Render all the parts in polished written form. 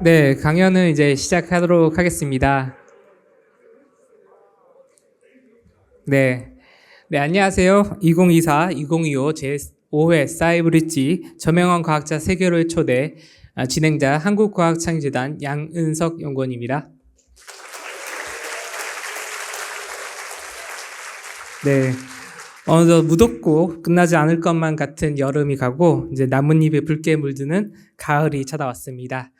네, 강연을 이제 시작하도록 하겠습니다. 네, 안녕하세요. 2024-2025 제5회 사이브리지 저명한 과학자 세계로의 초대 진행자 한국과학창제단 양은석 연구원입니다. 네, 어느덧 무덥고 끝나지 않을 것만 같은 여름이 가고 이제 나뭇잎에 붉게 물드는 가을이 찾아왔습니다.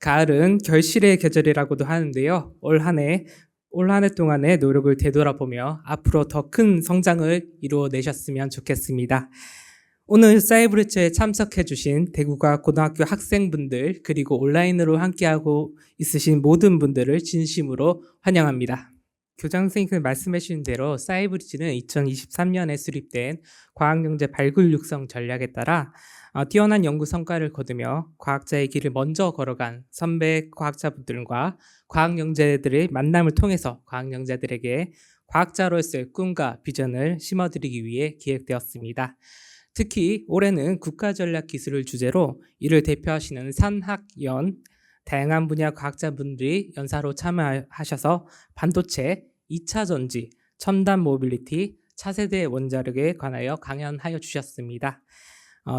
가을은 결실의 계절이라고도 하는데요. 올 한 해 동안의 노력을 되돌아보며 앞으로 더 큰 성장을 이루어내셨으면 좋겠습니다. 오늘 사이브리츠에 참석해 주신 대구과 고등학교 학생분들 그리고 온라인으로 함께하고 있으신 모든 분들을 진심으로 환영합니다. 교장 선생님께서 말씀해 주신 대로 사이브리지는 2023년에 수립된 과학영재 발굴 육성 전략에 따라 뛰어난 연구 성과를 거두며 과학자의 길을 먼저 걸어간 선배 과학자분들과 과학영재들의 만남을 통해서 과학영재들에게 과학자로서의 꿈과 비전을 심어드리기 위해 기획되었습니다. 특히 올해는 국가전략기술을 주제로 이를 대표하시는 산학연, 다양한 분야 과학자분들이 연사로 참여하셔서 반도체, 2차 전지, 첨단 모빌리티, 차세대 원자력에 관하여 강연하여 주셨습니다.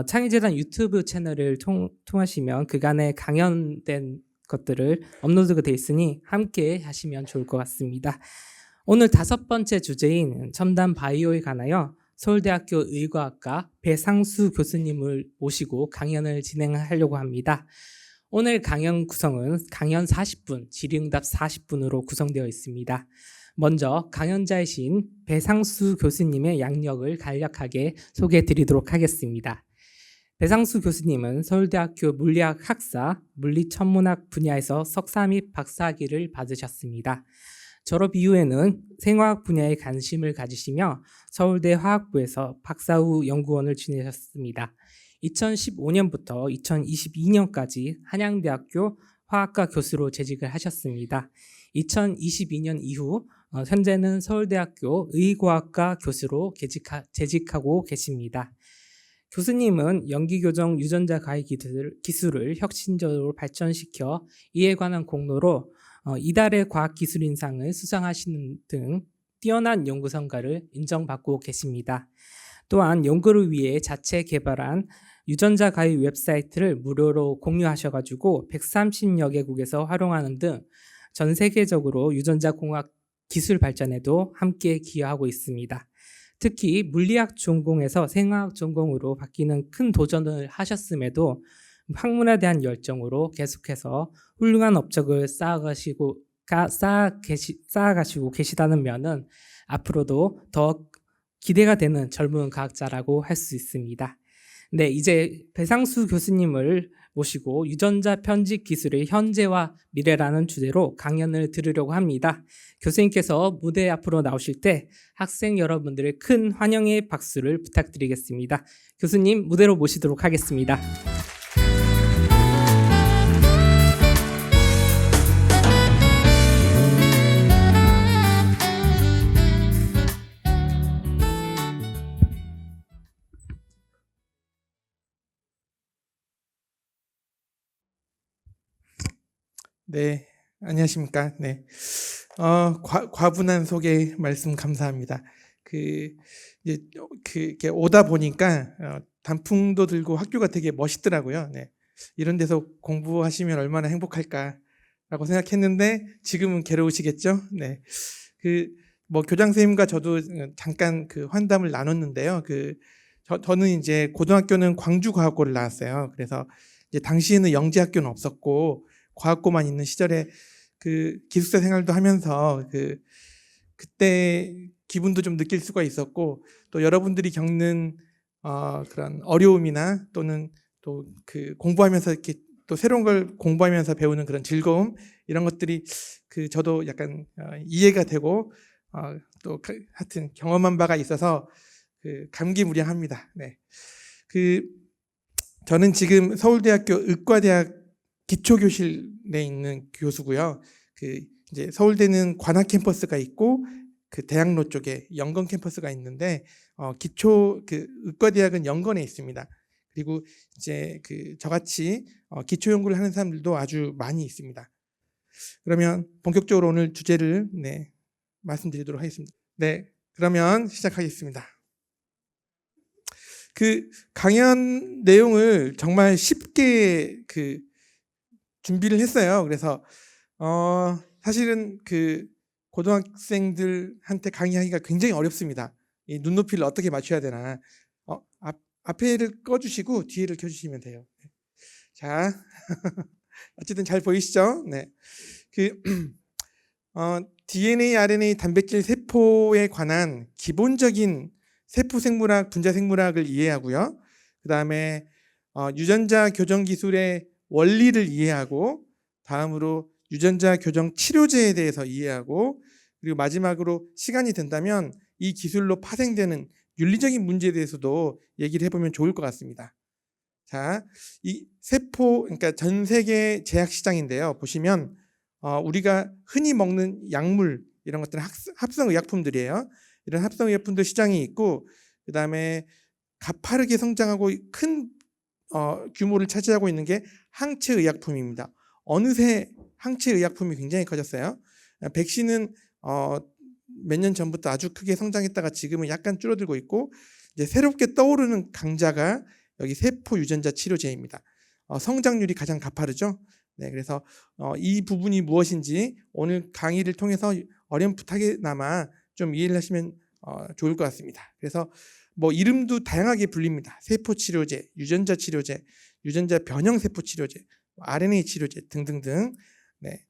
창의재단 유튜브 채널을 통하시면 그간에 강연된 것들을 업로드가 되어 있으니 함께 하시면 좋을 것 같습니다. 오늘 5번째 주제인 첨단 바이오에 관하여 서울대학교 의과학과 배상수 교수님을 모시고 강연을 진행하려고 합니다. 오늘 강연 구성은 강연 40분, 질의응답 40분으로 구성되어 있습니다. 먼저 강연자이신 배상수 교수님의 양력을 간략하게 소개해 드리도록 하겠습니다. 배상수 교수님은 서울대학교 물리학 학사, 물리천문학 분야에서 석사 및 박사학위를 받으셨습니다. 졸업 이후에는 생화학 분야에 관심을 가지시며 서울대 화학부에서 박사 후 연구원을 지내셨습니다. 2015년부터 2022년까지 한양대학교 화학과 교수로 재직을 하셨습니다. 2022년 이후 현재는 서울대학교 의과학과 교수로 재직하고 계십니다. 교수님은 연기교정 유전자 가해 기술을 혁신적으로 발전시켜 이에 관한 공로로 이달의 과학기술인상을 수상하시는 등 뛰어난 연구 성과를 인정받고 계십니다. 또한 연구를 위해 자체 개발한 유전자 가해 웹사이트를 무료로 공유하셔가지고 130여 개국에서 활용하는 등 전 세계적으로 유전자 공학 기술 발전에도 함께 기여하고 있습니다. 특히 물리학 전공에서 생화학 전공으로 바뀌는 큰 도전을 하셨음에도 학문에 대한 열정으로 계속해서 훌륭한 업적을 쌓아가시고 계시다는 면은 앞으로도 더 기대가 되는 젊은 과학자라고 할 수 있습니다. 네, 이제 배상수 교수님을 모시고 유전자 편집 기술의 현재와 미래라는 주제로 강연을 들으려고 합니다. 교수님께서 무대 앞으로 나오실 때 학생 여러분들의 큰 환영의 박수를 부탁드리겠습니다. 교수님 무대로 모시도록 하겠습니다. 네, 안녕하십니까. 네, 과분한 소개 말씀 감사합니다. 이렇게 오다 보니까 단풍도 들고 학교가 되게 멋있더라고요. 네, 이런 데서 공부하시면 얼마나 행복할까라고 생각했는데 지금은 괴로우시겠죠. 네, 뭐 교장 선생님과 저도 잠깐 환담을 나눴는데요. 저는 이제 고등학교는 광주과학고를 나왔어요. 그래서 이제 당시에는 영재학교는 없었고 과학고만 있는 시절에 기숙사 생활도 하면서 그때 기분도 좀 느낄 수가 있었고 또 여러분들이 겪는 그런 어려움이나 또는 또 공부하면서 이렇게 또 새로운 걸 공부하면서 배우는 그런 즐거움 이런 것들이 저도 약간 이해가 되고 또 하여튼 경험한 바가 있어서 감기무량합니다. 네. 저는 지금 서울대학교 의과대학 기초교실에 있는 교수고요. 이제 서울대는 관악 캠퍼스가 있고 대학로 쪽에 연건 캠퍼스가 있는데 기초 의과대학은 연건에 있습니다. 그리고 이제 저같이 기초 연구를 하는 사람들도 아주 많이 있습니다. 그러면 본격적으로 오늘 주제를 말씀드리도록 하겠습니다. 네, 그러면 시작하겠습니다. 강연 내용을 정말 쉽게 준비를 했어요. 그래서 사실은 고등학생들한테 강의하기가 굉장히 어렵습니다. 이 눈높이를 어떻게 맞춰야 되나. 앞에를 꺼주시고 뒤에를 켜주시면 돼요. 자, 어쨌든 잘 보이시죠? 네. DNA, RNA, 단백질, 세포에 관한 기본적인 세포 생물학, 분자 생물학을 이해하고요. 그 다음에 유전자 교정 기술의 원리를 이해하고, 다음으로 유전자 교정 치료제에 대해서 이해하고, 그리고 마지막으로 시간이 된다면 이 기술로 파생되는 윤리적인 문제에 대해서도 얘기를 해보면 좋을 것 같습니다. 자, 이 세포, 그러니까 전 세계 제약 시장인데요. 보시면 우리가 흔히 먹는 약물 이런 것들은 합성의약품들이에요. 이런 합성의약품들 시장이 있고, 그 다음에 가파르게 성장하고 큰 규모를 차지하고 있는 게 항체의약품입니다. 어느새 항체의약품이 굉장히 커졌어요. 백신은 몇 년 전부터 아주 크게 성장했다가 지금은 약간 줄어들고 있고, 이제 새롭게 떠오르는 강자가 여기 세포 유전자 치료제입니다. 성장률이 가장 가파르죠. 네, 그래서 이 부분이 무엇인지 오늘 강의를 통해서 어렴풋하게나마 좀 이해를 하시면 좋을 것 같습니다. 그래서 뭐 이름도 다양하게 불립니다. 세포 치료제, 유전자 치료제, 유전자 변형 세포 치료제, RNA 치료제 등등등. 네.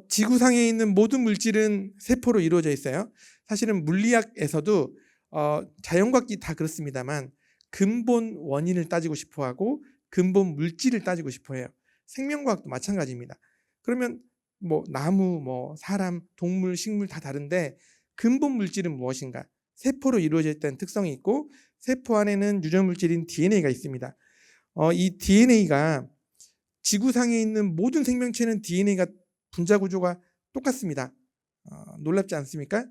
지구상에 있는 모든 물질은 세포로 이루어져 있어요. 사실은 물리학에서도 자연과학이 다 그렇습니다만 근본 원인을 따지고 싶어하고 근본 물질을 따지고 싶어해요. 생명과학도 마찬가지입니다. 그러면 뭐 나무, 뭐 사람, 동물, 식물 다 다른데 근본 물질은 무엇인가? 세포로 이루어져 있다는 특성이 있고, 세포 안에는 유전물질인 DNA가 있습니다. 이 DNA가 지구상에 있는 모든 생명체는 DNA가 분자 구조가 똑같습니다. 놀랍지 않습니까?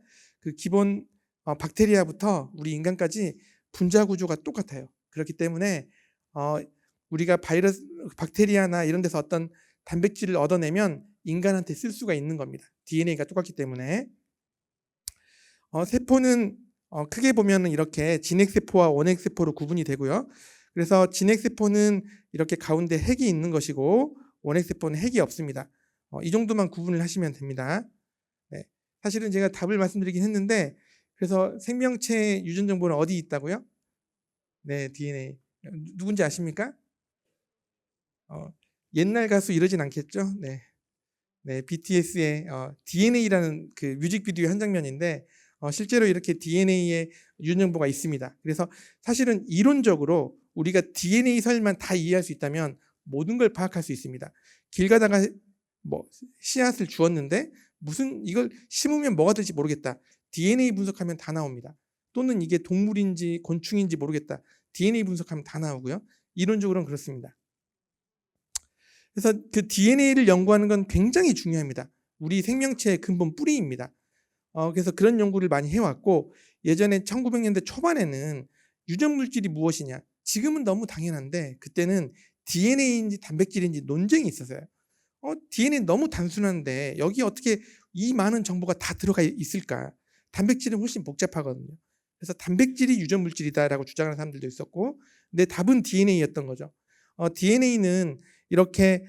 기본 박테리아부터 우리 인간까지 분자 구조가 똑같아요. 그렇기 때문에 우리가 박테리아나 이런 데서 어떤 단백질을 얻어내면 인간한테 쓸 수가 있는 겁니다. DNA가 똑같기 때문에. 세포는 크게 보면 이렇게 진핵세포와 원핵세포로 구분이 되고요. 그래서 진핵세포는 이렇게 가운데 핵이 있는 것이고 원핵세포는 핵이 없습니다. 이 정도만 구분을 하시면 됩니다. 네. 사실은 제가 답을 말씀드리긴 했는데, 그래서 생명체 유전 정보는 어디 있다고요? 네, DNA. 누군지 아십니까? 옛날 가수 이러진 않겠죠? 네. 네, BTS의 DNA라는 뮤직비디오 한 장면인데 실제로 이렇게 DNA의 유전 정보가 있습니다. 그래서 사실은 이론적으로 우리가 DNA 설만 다 이해할 수 있다면 모든 걸 파악할 수 있습니다. 길 가다가 뭐 씨앗을 주었는데 무슨 이걸 심으면 뭐가 될지 모르겠다. DNA 분석하면 다 나옵니다. 또는 이게 동물인지 곤충인지 모르겠다. DNA 분석하면 다 나오고요. 이론적으로는 그렇습니다. 그래서 DNA를 연구하는 건 굉장히 중요합니다. 우리 생명체의 근본 뿌리입니다. 그래서 그런 연구를 많이 해왔고, 예전에 1900년대 초반에는 유전물질이 무엇이냐, 지금은 너무 당연한데 그때는 DNA인지 단백질인지 논쟁이 있었어요. DNA는 너무 단순한데 여기 어떻게 이 많은 정보가 다 들어가 있을까? 단백질은 훨씬 복잡하거든요. 그래서 단백질이 유전물질이다라고 주장하는 사람들도 있었고, 근데 답은 DNA였던 거죠. DNA는 이렇게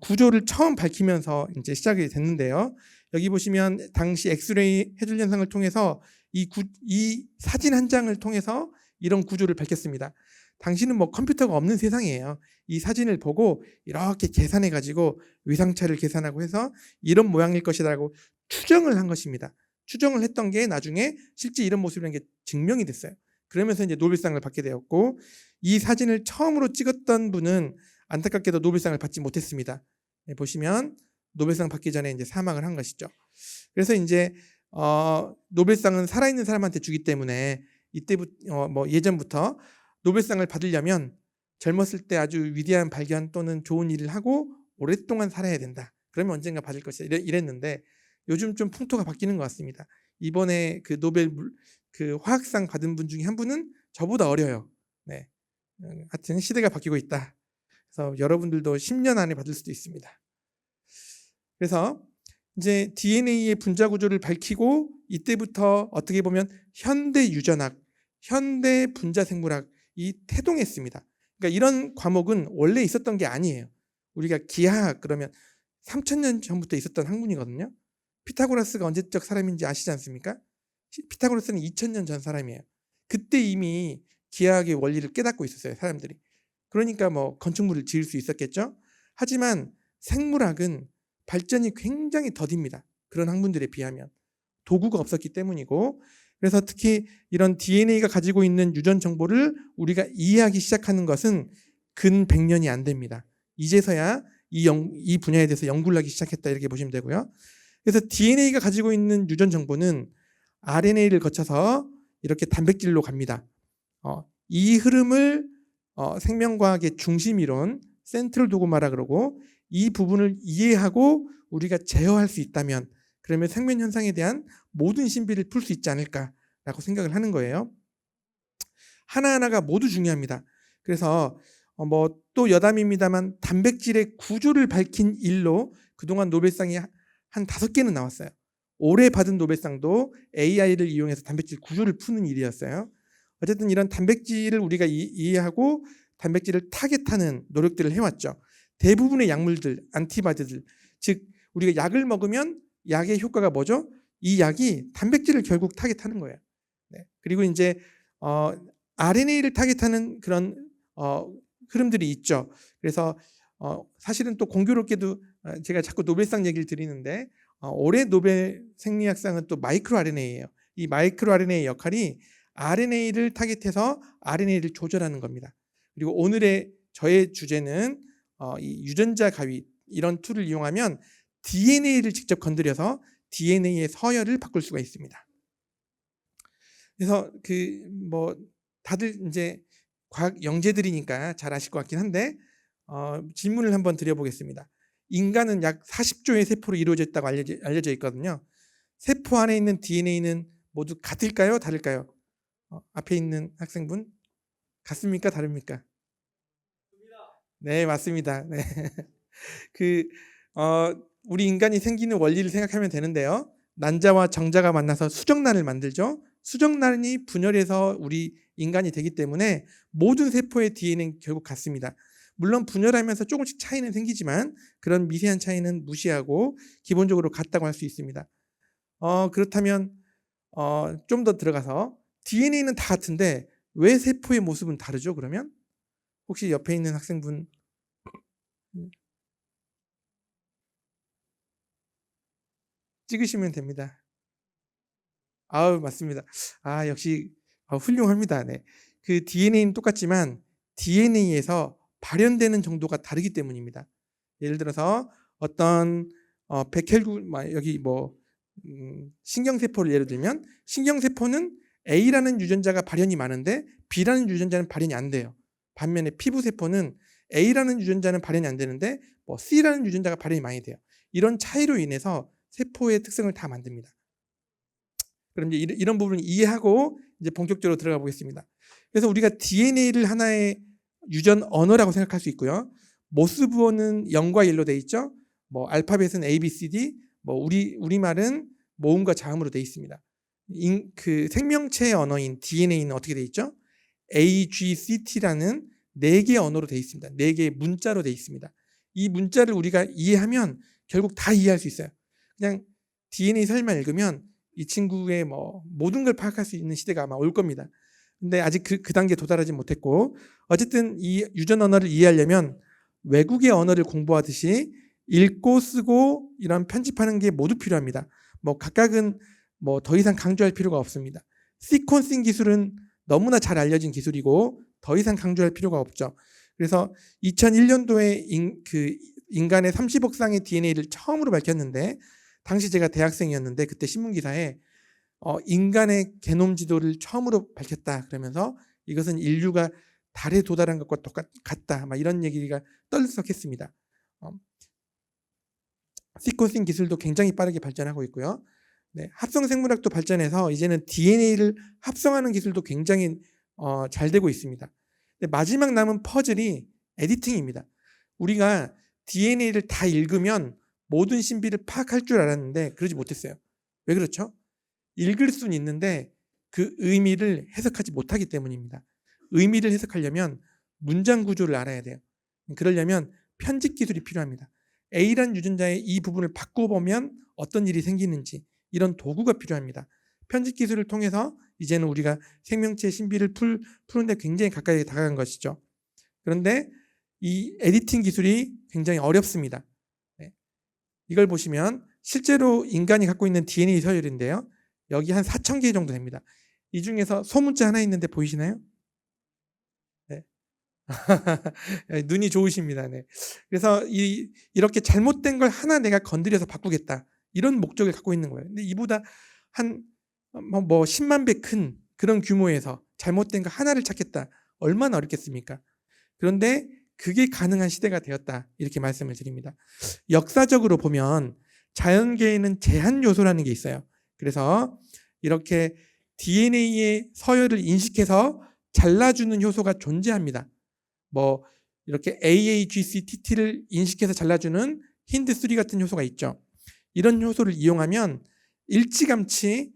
구조를 처음 밝히면서 이제 시작이 됐는데요. 여기 보시면 당시 엑스레이 해줄 현상을 통해서 이 사진 한 장을 통해서 이런 구조를 밝혔습니다. 당시는 뭐 컴퓨터가 없는 세상이에요. 이 사진을 보고 이렇게 계산해 가지고 위상차를 계산하고 해서 이런 모양일 것이라고 추정을 한 것입니다. 추정을 했던 게 나중에 실제 이런 모습이라는 게 증명이 됐어요. 그러면서 이제 노벨상을 받게 되었고, 이 사진을 처음으로 찍었던 분은 안타깝게도 노벨상을 받지 못했습니다. 보시면 노벨상 받기 전에 이제 사망을 한 것이죠. 그래서 이제 노벨상은 살아있는 사람한테 주기 때문에 이때부터 뭐 예전부터 노벨상을 받으려면 젊었을 때 아주 위대한 발견 또는 좋은 일을 하고 오랫동안 살아야 된다. 그러면 언젠가 받을 것이다. 이랬는데 요즘 좀 풍토가 바뀌는 것 같습니다. 이번에 노벨 화학상 받은 분 중에 한 분은 저보다 어려요. 네. 하여튼 시대가 바뀌고 있다. 그래서 여러분들도 10년 안에 받을 수도 있습니다. 그래서 이제 DNA의 분자 구조를 밝히고 이때부터 어떻게 보면 현대 유전학, 현대 분자 생물학이 태동했습니다. 그러니까 이런 과목은 원래 있었던 게 아니에요. 우리가 기하학 그러면 3000년 전부터 있었던 학문이거든요. 피타고라스가 언제적 사람인지 아시지 않습니까? 피타고라스는 2000년 전 사람이에요. 그때 이미 기하학의 원리를 깨닫고 있었어요, 사람들이. 그러니까 뭐 건축물을 지을 수 있었겠죠. 하지만 생물학은 발전이 굉장히 더딥니다. 그런 학문들에 비하면 도구가 없었기 때문이고, 그래서 특히 이런 DNA가 가지고 있는 유전 정보를 우리가 이해하기 시작하는 것은 근 100년이 안 됩니다. 이제서야 이 분야에 대해서 연구를 하기 시작했다, 이렇게 보시면 되고요. 그래서 DNA가 가지고 있는 유전 정보는 RNA를 거쳐서 이렇게 단백질로 갑니다. 이 흐름을 생명과학의 중심이론, 센트럴 도그마라 그러고, 이 부분을 이해하고 우리가 제어할 수 있다면 그러면 생명 현상에 대한 모든 신비를 풀 수 있지 않을까라고 생각을 하는 거예요. 하나하나가 모두 중요합니다. 그래서 뭐 또 여담입니다만 단백질의 구조를 밝힌 일로 그동안 노벨상이 한 5개는 나왔어요. 올해 받은 노벨상도 AI를 이용해서 단백질 구조를 푸는 일이었어요. 어쨌든 이런 단백질을 우리가 이해하고 단백질을 타겟하는 노력들을 해왔죠. 대부분의 약물들, 안티바디들, 즉 우리가 약을 먹으면 약의 효과가 뭐죠? 이 약이 단백질을 결국 타겟하는 거예요. 네. 그리고 이제 RNA를 타겟하는 그런 흐름들이 있죠. 그래서 사실은 또 공교롭게도 제가 자꾸 노벨상 얘기를 드리는데 올해 노벨 생리학상은 또 마이크로 RNA예요. 이 마이크로 RNA의 역할이 RNA를 타겟해서 RNA를 조절하는 겁니다. 그리고 오늘의 저의 주제는 이 유전자 가위, 이런 툴을 이용하면 DNA를 직접 건드려서 DNA의 서열을 바꿀 수가 있습니다. 그래서 뭐 다들 이제 과학 영재들이니까 잘 아실 것 같긴 한데 질문을 한번 드려보겠습니다. 인간은 약 40조의 세포로 이루어져 있다고 알려져 있거든요. 세포 안에 있는 DNA는 모두 같을까요? 다를까요? 앞에 있는 학생분 같습니까? 다릅니까? 네, 맞습니다. 네. 우리 인간이 생기는 원리를 생각하면 되는데요. 난자와 정자가 만나서 수정란을 만들죠. 수정란이 분열해서 우리 인간이 되기 때문에 모든 세포의 DNA는 결국 같습니다. 물론 분열하면서 조금씩 차이는 생기지만 그런 미세한 차이는 무시하고 기본적으로 같다고 할 수 있습니다. 그렇다면 좀 더 들어가서 DNA는 다 같은데 왜 세포의 모습은 다르죠? 그러면 혹시 옆에 있는 학생분 찍으시면 됩니다. 맞습니다. 역시 훌륭합니다. 네. 그 DNA는 똑같지만 DNA에서 발현되는 정도가 다르기 때문입니다. 예를 들어서 어떤 백혈구 여기 뭐 신경세포를 예를 들면 신경세포는 A라는 유전자가 발현이 많은데 B라는 유전자는 발현이 안 돼요. 반면에 피부세포는 A라는 유전자는 발현이 안 되는데 뭐 C라는 유전자가 발현이 많이 돼요. 이런 차이로 인해서 세포의 특성을 다 만듭니다. 그럼 이제 이런 부분을 이해하고 이제 본격적으로 들어가 보겠습니다. 그래서 우리가 DNA를 하나의 유전 언어라고 생각할 수 있고요. 모스부호는 0과 1로 돼 있죠. 뭐 알파벳은 A, B, C, D. 뭐 우리말은 모음과 자음으로 돼 있습니다. 그 생명체의 언어인 DNA는 어떻게 돼 있죠? A, G, C, T라는 4개의 언어로 돼 있습니다. 4개의 문자로 돼 있습니다. 이 문자를 우리가 이해하면 결국 다 이해할 수 있어요. 그냥 DNA 설만 읽으면 이 친구의 뭐 모든 걸 파악할 수 있는 시대가 아마 올 겁니다. 근데 아직 그 단계에 도달하지 못했고, 어쨌든 이 유전 언어를 이해하려면 외국의 언어를 공부하듯이 읽고 쓰고 이런 편집하는 게 모두 필요합니다. 뭐 각각은 뭐 더 이상 강조할 필요가 없습니다. 시퀀싱 기술은 너무나 잘 알려진 기술이고 더 이상 강조할 필요가 없죠. 그래서 2001년도에 인간의 30억 쌍의 DNA를 처음으로 밝혔는데, 당시 제가 대학생이었는데 그때 신문기사에 인간의 게놈 지도를 처음으로 밝혔다 그러면서 이것은 인류가 달에 도달한 것과 같다, 막 이런 얘기가 떨썩했습니다. 시퀀싱 기술도 굉장히 빠르게 발전하고 있고요. 네, 합성 생물학도 발전해서 이제는 DNA를 합성하는 기술도 굉장히 잘 되고 있습니다. 근데 마지막 남은 퍼즐이 에디팅입니다. 우리가 DNA를 다 읽으면 모든 신비를 파악할 줄 알았는데 그러지 못했어요. 왜 그렇죠? 읽을 수는 있는데 그 의미를 해석하지 못하기 때문입니다. 의미를 해석하려면 문장 구조를 알아야 돼요. 그러려면 편집 기술이 필요합니다. A란 유전자의 이 부분을 바꿔보면 어떤 일이 생기는지 이런 도구가 필요합니다. 편집 기술을 통해서 이제는 우리가 생명체의 신비를 푸는데 굉장히 가까이 다가간 것이죠. 그런데 이 에디팅 기술이 굉장히 어렵습니다. 네. 이걸 보시면 실제로 인간이 갖고 있는 DNA 서열인데요. 여기 한 4,000개 정도 됩니다. 이 중에서 소문자 하나 있는데 보이시나요? 네. 눈이 좋으십니다. 네. 그래서 이렇게 잘못된 걸 하나 내가 건드려서 바꾸겠다. 이런 목적을 갖고 있는 거예요. 근데 이보다 한 10만 배 큰 그런 규모에서 잘못된 거 하나를 찾겠다. 얼마나 어렵겠습니까? 그런데 그게 가능한 시대가 되었다. 이렇게 말씀을 드립니다. 역사적으로 보면 자연계에는 제한 요소라는 게 있어요. 그래서 이렇게 DNA의 서열을 인식해서 잘라주는 효소가 존재합니다. 이렇게 AAGCTT를 인식해서 잘라주는 힌드3 같은 효소가 있죠. 이런 효소를 이용하면 일찌감치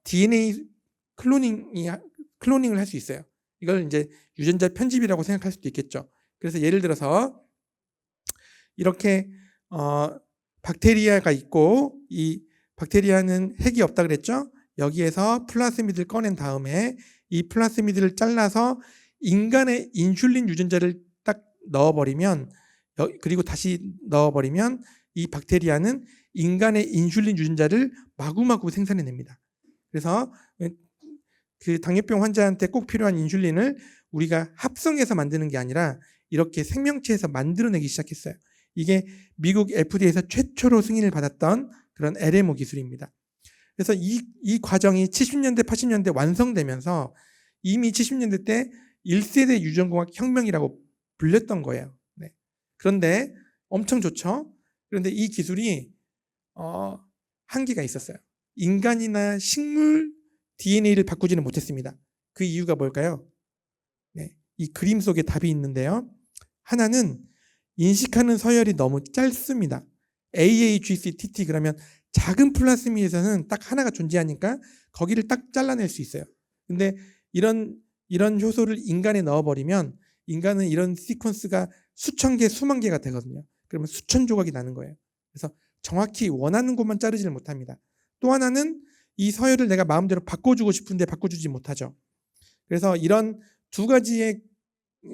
DNA 클로닝을 할 수 있어요. 이걸 이제 유전자 편집이라고 생각할 수도 있겠죠. 그래서 예를 들어서 이렇게 박테리아가 있고 이 박테리아는 핵이 없다 그랬죠. 여기에서 플라스미드를 꺼낸 다음에 이 플라스미드를 잘라서 인간의 인슐린 유전자를 딱 넣어버리면 그리고 다시 넣어버리면 이 박테리아는 인간의 인슐린 유전자를 마구마구 생산해냅니다. 그래서 그 당뇨병 환자한테 꼭 필요한 인슐린을 우리가 합성해서 만드는 게 아니라 이렇게 생명체에서 만들어내기 시작했어요. 이게 미국 FDA에서 최초로 승인을 받았던 그런 LMO 기술입니다. 그래서 이 과정이 70년대, 80년대 완성되면서 이미 70년대 때 1세대 유전공학 혁명이라고 불렸던 거예요. 네. 그런데 엄청 좋죠. 그런데 이 기술이 한계가 있었어요. 인간이나 식물 DNA를 바꾸지는 못했습니다. 그 이유가 뭘까요? 네. 이 그림 속에 답이 있는데요. 하나는 인식하는 서열이 너무 짧습니다. AAGCTT 그러면 작은 플라스미에서는 딱 하나가 존재하니까 거기를 딱 잘라낼 수 있어요. 근데 이런 효소를 인간에 넣어버리면 인간은 이런 시퀀스가 수천 개, 수만 개가 되거든요. 그러면 수천 조각이 나는 거예요. 그래서 정확히 원하는 곳만 자르지를 못합니다. 또 하나는 이 서열을 내가 마음대로 바꿔주고 싶은데 바꿔주지 못하죠. 그래서 이런 두 가지의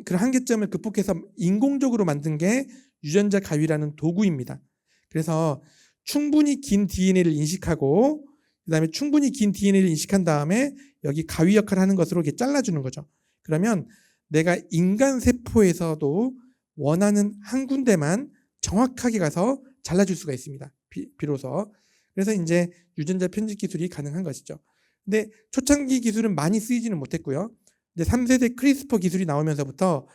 그런 한계점을 극복해서 인공적으로 만든 게 유전자 가위라는 도구입니다. 그래서 충분히 긴 DNA를 인식하고 그다음에 충분히 긴 DNA를 인식한 다음에 여기 가위 역할을 하는 것으로 이렇게 잘라주는 거죠. 그러면 내가 인간 세포에서도 원하는 한 군데만 정확하게 가서 잘라줄 수가 있습니다. 비로소. 그래서 이제 유전자 편집 기술이 가능한 것이죠. 근데 초창기 기술은 많이 쓰이지는 못했고요. 이제 3세대 크리스퍼 기술이 나오면서부터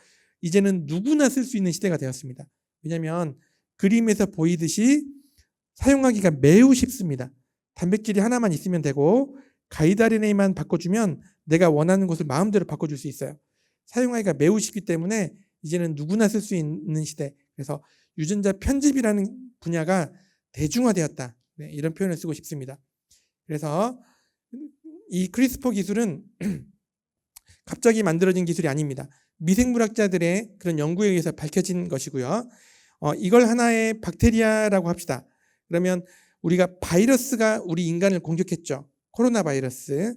이제는 누구나 쓸 수 있는 시대가 되었습니다. 왜냐하면 그림에서 보이듯이 사용하기가 매우 쉽습니다. 단백질이 하나만 있으면 되고 가이드 RNA만 바꿔주면 내가 원하는 것을 마음대로 바꿔줄 수 있어요. 사용하기가 매우 쉽기 때문에 이제는 누구나 쓸 수 있는 시대. 그래서 유전자 편집이라는 분야가 대중화되었다. 네, 이런 표현을 쓰고 싶습니다. 그래서 이 크리스퍼 기술은 갑자기 만들어진 기술이 아닙니다. 미생물학자들의 그런 연구에 의해서 밝혀진 것이고요. 이걸 하나의 박테리아라고 합시다. 그러면 우리가 바이러스가 우리 인간을 공격했죠. 코로나 바이러스.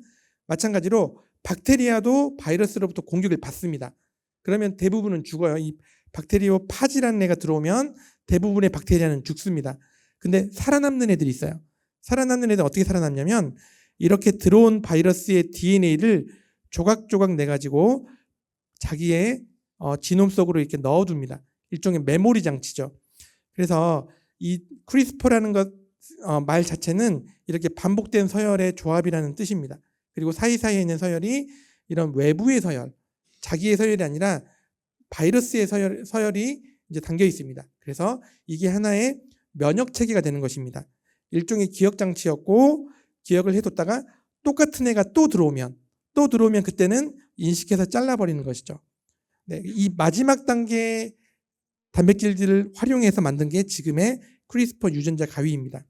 마찬가지로 박테리아도 바이러스로부터 공격을 받습니다. 그러면 대부분은 죽어요. 이 박테리오 파지라는 애가 들어오면 대부분의 박테리아는 죽습니다. 근데 살아남는 애들이 있어요. 살아남는 애들 어떻게 살아남냐면 이렇게 들어온 바이러스의 DNA를 조각조각 내가지고 자기의 지놈 속으로 이렇게 넣어둡니다. 일종의 메모리 장치죠. 그래서 이 크리스퍼라는 것 말 자체는 이렇게 반복된 서열의 조합이라는 뜻입니다. 그리고 사이사이에 있는 서열이 이런 외부의 서열, 자기의 서열이 아니라 바이러스의 서열이 이제 담겨 있습니다. 그래서 이게 하나의 면역 체계가 되는 것입니다. 일종의 기억 장치였고 기억을 해뒀다가 똑같은 애가 또 들어오면 그때는 인식해서 잘라버리는 것이죠. 네, 이 마지막 단계 단백질들을 활용해서 만든 게 지금의 크리스퍼 유전자 가위입니다.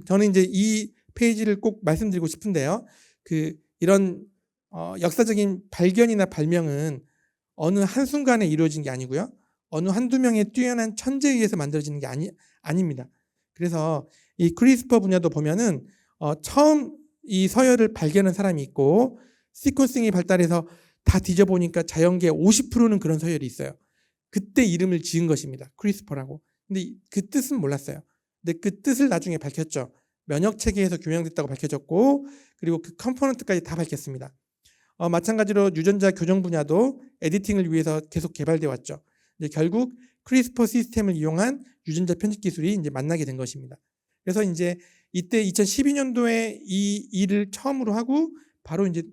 저는 이제 이 페이지를 꼭 말씀드리고 싶은데요. 이런 역사적인 발견이나 발명은 어느 한순간에 이루어진 게 아니고요. 어느 한두 명의 뛰어난 천재에 의해서 만들어지는 게 아닙니다. 그래서 이 크리스퍼 분야도 보면은 처음 이 서열을 발견한 사람이 있고 시퀀싱이 발달해서 다 뒤져보니까 자연계의 50%는 그런 서열이 있어요. 그때 이름을 지은 것입니다. 크리스퍼라고. 근데 그 뜻은 몰랐어요. 근데 그 뜻을 나중에 밝혔죠. 면역 체계에서 규명됐다고 밝혀졌고, 그리고 그 컴포넌트까지 다 밝혔습니다. 마찬가지로 유전자 교정 분야도 에디팅을 위해서 계속 개발되어 왔죠. 이제 결국 크리스퍼 시스템을 이용한 유전자 편집 기술이 이제 만나게 된 것입니다. 그래서 이제 이때 2012년도에 이 일을 처음으로 하고 바로 이제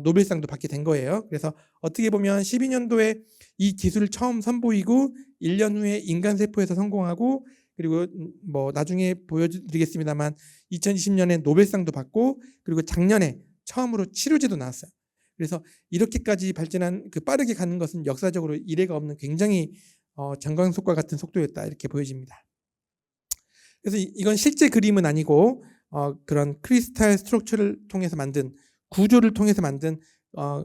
노벨상도 받게 된 거예요. 그래서 어떻게 보면 12년도에 이 기술을 처음 선보이고 1년 후에 인간 세포에서 성공하고, 그리고 뭐 나중에 보여드리겠습니다만 2020년에 노벨상도 받고, 그리고 작년에 처음으로 치료제도 나왔어요. 그래서 이렇게까지 발전한 빠르게 가는 것은 역사적으로 이례가 없는 굉장히 전광속과 같은 속도였다, 이렇게 보여집니다. 그래서 이건 실제 그림은 아니고 그런 크리스탈 스트럭처를 통해서 만든, 구조를 통해서 만든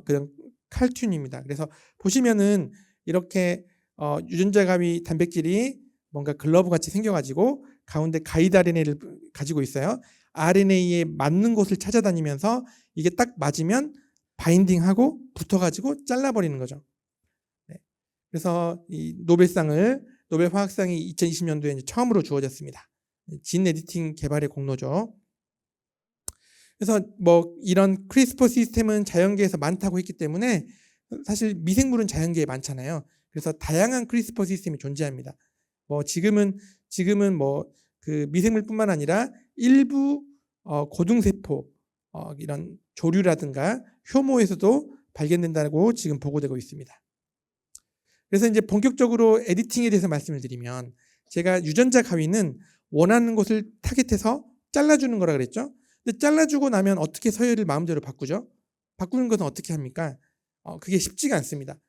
그런 칼튠입니다. 그래서 보시면은 이렇게 유전자 가위 단백질이 뭔가 글러브 같이 생겨가지고 가운데 가이드 RNA를 가지고 있어요. RNA에 맞는 곳을 찾아다니면서 이게 딱 맞으면 바인딩하고 붙어가지고 잘라버리는 거죠. 네. 그래서 이 노벨 화학상이 2020년도에 처음으로 주어졌습니다. 진 에디팅 개발의 공로죠. 그래서 뭐 이런 크리스퍼 시스템은 자연계에서 많다고 했기 때문에 사실 미생물은 자연계에 많잖아요. 그래서 다양한 크리스퍼 시스템이 존재합니다. 뭐 지금은 뭐 그 미생물뿐만 아니라 일부 고등세포 이런 조류라든가 효모에서도 발견된다고 지금 보고되고 있습니다. 그래서 이제 본격적으로 에디팅에 대해서 말씀을 드리면, 제가 유전자 가위는 원하는 곳을 타겟해서 잘라주는 거라 그랬죠. 근데 잘라주고 나면 어떻게 서열을 마음대로 바꾸죠? 바꾸는 것은 어떻게 합니까? 그게 쉽지가 않습니다.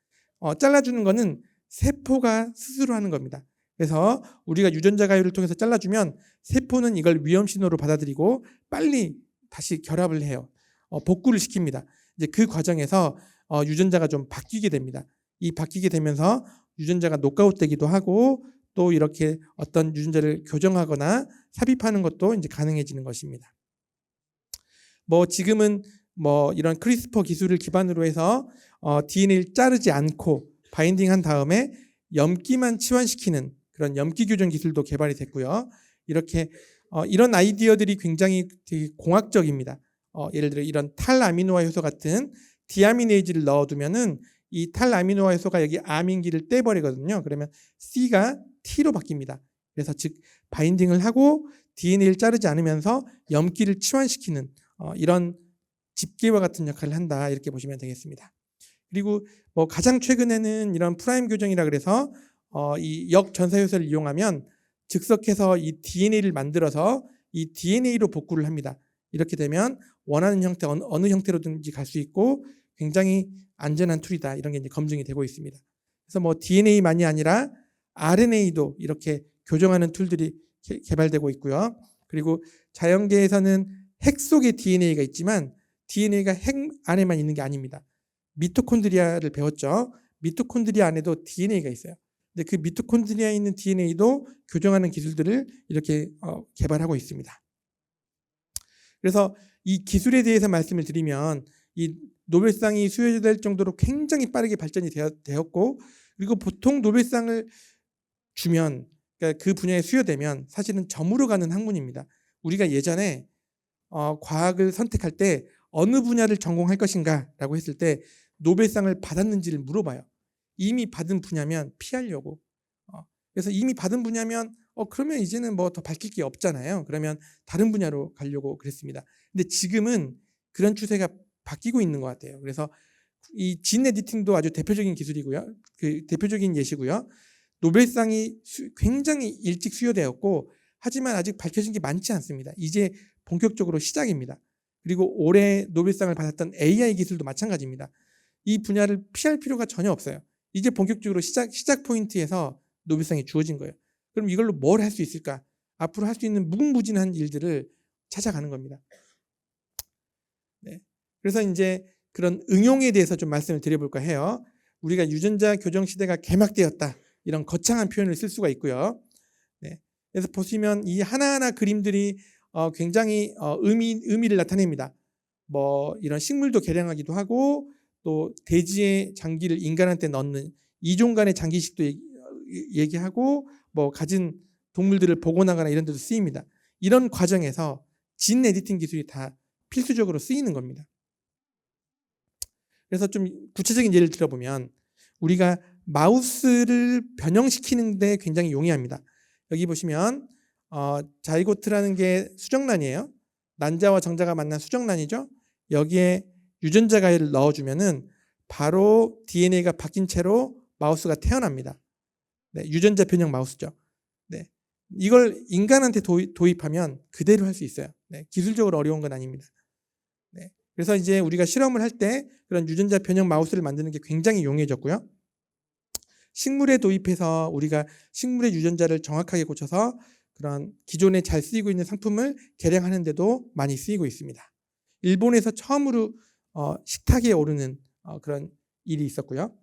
잘라주는 거는 세포가 스스로 하는 겁니다. 그래서 우리가 유전자 가위를 통해서 잘라주면 세포는 이걸 위험 신호로 받아들이고 빨리 다시 결합을 해요. 복구를 시킵니다. 이제 그 과정에서 유전자가 좀 바뀌게 됩니다. 이 바뀌게 되면서 유전자가 노크아웃되기도 하고, 또 이렇게 어떤 유전자를 교정하거나 삽입하는 것도 이제 가능해지는 것입니다. 뭐 지금은 뭐 이런 크리스퍼 기술을 기반으로 해서 DNA를 자르지 않고 바인딩한 다음에 염기만 치환시키는 그런 염기 교정 기술도 개발이 됐고요. 이렇게 이런 아이디어들이 굉장히 되게 공학적입니다. 예를 들어 이런 탈아미노아 효소 같은 디아미네이즈를 넣어두면은 이 탈아미노아 효소가 여기 아민기를 떼버리거든요. 그러면 C가 T로 바뀝니다. 그래서 즉 바인딩을 하고 DNA를 자르지 않으면서 염기를 치환시키는 이런 집게와 같은 역할을 한다, 이렇게 보시면 되겠습니다. 그리고 뭐 가장 최근에는 이런 프라임 교정이라 그래서 이 역전사 효소를 이용하면 즉석해서 이 DNA를 만들어서 이 DNA로 복구를 합니다. 이렇게 되면 원하는 형태 어느 형태로든지 갈 수 있고 굉장히 안전한 툴이다, 이런 게 이제 검증이 되고 있습니다. 그래서 뭐 DNA만이 아니라 RNA도 이렇게 교정하는 툴들이 개발되고 있고요. 그리고 자연계에서는 핵 속에 DNA가 있지만 DNA가 핵 안에만 있는 게 아닙니다. 미토콘드리아를 배웠죠. 미토콘드리아 안에도 DNA가 있어요. 근데 그 미토콘드리아에 있는 DNA도 교정하는 기술들을 이렇게 개발하고 있습니다. 그래서 이 기술에 대해서 말씀을 드리면, 이 노벨상이 수여될 정도로 굉장히 빠르게 발전이 되었고, 그리고 보통 노벨상을 주면, 그러니까 그 분야에 수여되면 사실은 점으로 가는 학문입니다. 우리가 예전에 과학을 선택할 때 어느 분야를 전공할 것인가라고 했을 때 노벨상을 받았는지를 물어봐요. 이미 받은 분야면 피하려고. 그래서 이미 받은 분야면 그러면 이제는 뭐 더 밝힐 게 없잖아요. 그러면 다른 분야로 가려고 그랬습니다. 근데 지금은 그런 추세가 바뀌고 있는 것 같아요. 그래서 이 진 에디팅도 아주 대표적인 기술이고요. 그 대표적인 예시고요. 노벨상이 굉장히 일찍 수여되었고, 하지만 아직 밝혀진 게 많지 않습니다. 이제 본격적으로 시작입니다. 그리고 올해 노벨상을 받았던 AI 기술도 마찬가지입니다. 이 분야를 피할 필요가 전혀 없어요. 이제 본격적으로 시작 포인트에서 노벨상이 주어진 거예요. 그럼 이걸로 뭘 할 수 있을까? 앞으로 할 수 있는 무궁무진한 일들을 찾아가는 겁니다. 네. 그래서 이제 그런 응용에 대해서 좀 말씀을 드려볼까 해요. 우리가 유전자 교정 시대가 개막되었다. 이런 거창한 표현을 쓸 수가 있고요. 네. 그래서 보시면 이 하나하나 그림들이 굉장히 의미를 나타냅니다. 뭐 이런 식물도 개량하기도 하고 또 돼지의 장기를 인간한테 넣는 이종 간의 장기식도 얘기하고 뭐 가진 동물들을 복원하거나 이런 데도 쓰입니다. 이런 과정에서 진 에디팅 기술이 다 필수적으로 쓰이는 겁니다. 그래서 좀 구체적인 예를 들어보면 우리가 마우스를 변형시키는 데 굉장히 용이합니다. 여기 보시면 자이고트라는 게 수정란이에요. 난자와 정자가 만난 수정란이죠. 여기에 유전자 가위를 넣어주면은 바로 DNA가 바뀐 채로 마우스가 태어납니다. 네, 유전자 변형 마우스죠. 네, 이걸 인간한테 도입하면 그대로 할 수 있어요. 네, 기술적으로 어려운 건 아닙니다. 네, 그래서 이제 우리가 실험을 할 때 그런 유전자 변형 마우스를 만드는 게 굉장히 용이해졌고요. 식물에 도입해서 우리가 식물의 유전자를 정확하게 고쳐서 그런 기존에 잘 쓰이고 있는 상품을 개량하는 데도 많이 쓰이고 있습니다. 일본에서 처음으로 식탁에 오르는 그런 일이 있었고요.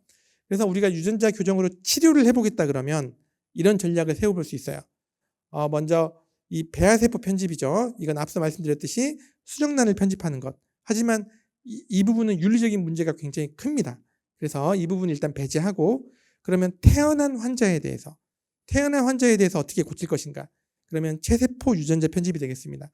그래서 우리가 유전자 교정으로 치료를 해보겠다 그러면 이런 전략을 세워볼 수 있어요. 먼저 이 배아세포 편집이죠. 이건 앞서 말씀드렸듯이 수정란을 편집하는 것. 하지만 이 부분은 윤리적인 문제가 굉장히 큽니다. 그래서 이 부분을 일단 배제하고 그러면 태어난 환자에 대해서 어떻게 고칠 것인가? 그러면 체세포 유전자 편집이 되겠습니다.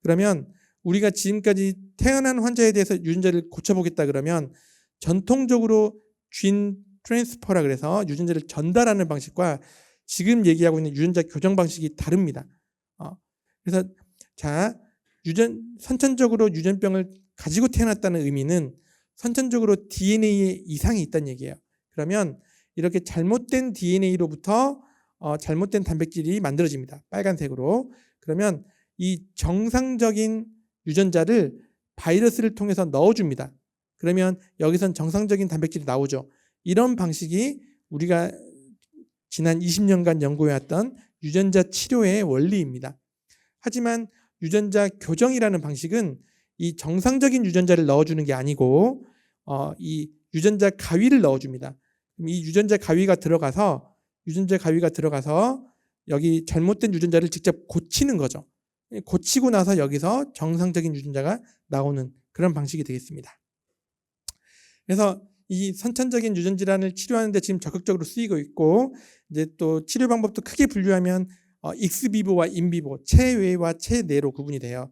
그러면 우리가 지금까지 태어난 환자에 대해서 유전자를 고쳐보겠다 그러면 전통적으로 쥔 트랜스퍼라 그래서 유전자를 전달하는 방식과 지금 얘기하고 있는 유전자 교정 방식이 다릅니다. 그래서 선천적으로 유전병을 가지고 태어났다는 의미는 선천적으로 DNA에 이상이 있다는 얘기예요. 그러면 이렇게 잘못된 DNA로부터 잘못된 단백질이 만들어집니다. 빨간색으로. 그러면 이 정상적인 유전자를 바이러스를 통해서 넣어줍니다. 그러면 여기선 정상적인 단백질이 나오죠. 이런 방식이 우리가 지난 20년간 연구해왔던 유전자 치료의 원리입니다. 하지만 유전자 교정이라는 방식은 이 정상적인 유전자를 넣어주는 게 아니고 이 유전자 가위를 넣어줍니다. 이 유전자 가위가 들어가서 여기 잘못된 유전자를 직접 고치는 거죠. 고치고 나서 여기서 정상적인 유전자가 나오는 그런 방식이 되겠습니다. 그래서 이 선천적인 유전 질환을 치료하는 데 지금 적극적으로 쓰이고 있고 이제 또 치료 방법도 크게 분류하면 익스비보와 인비보, 체외와 체내로 구분이 돼요.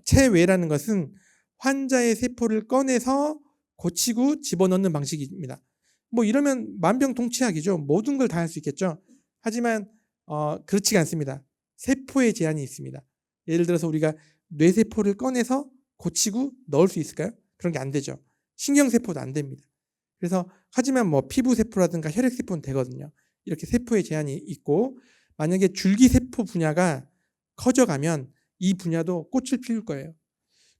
체외라는 것은 환자의 세포를 꺼내서 고치고 집어넣는 방식입니다. 뭐 이러면 만병통치약이죠. 모든 걸 다 할 수 있겠죠. 하지만 그렇지가 않습니다. 세포에 제한이 있습니다. 예를 들어서 우리가 뇌세포를 꺼내서 고치고 넣을 수 있을까요? 그런 게 안 되죠. 신경세포도 안 됩니다. 그래서 하지만 뭐 피부세포라든가 혈액세포는 되거든요. 이렇게 세포에 제한이 있고 만약에 줄기세포 분야가 커져가면 이 분야도 꽃을 피울 거예요.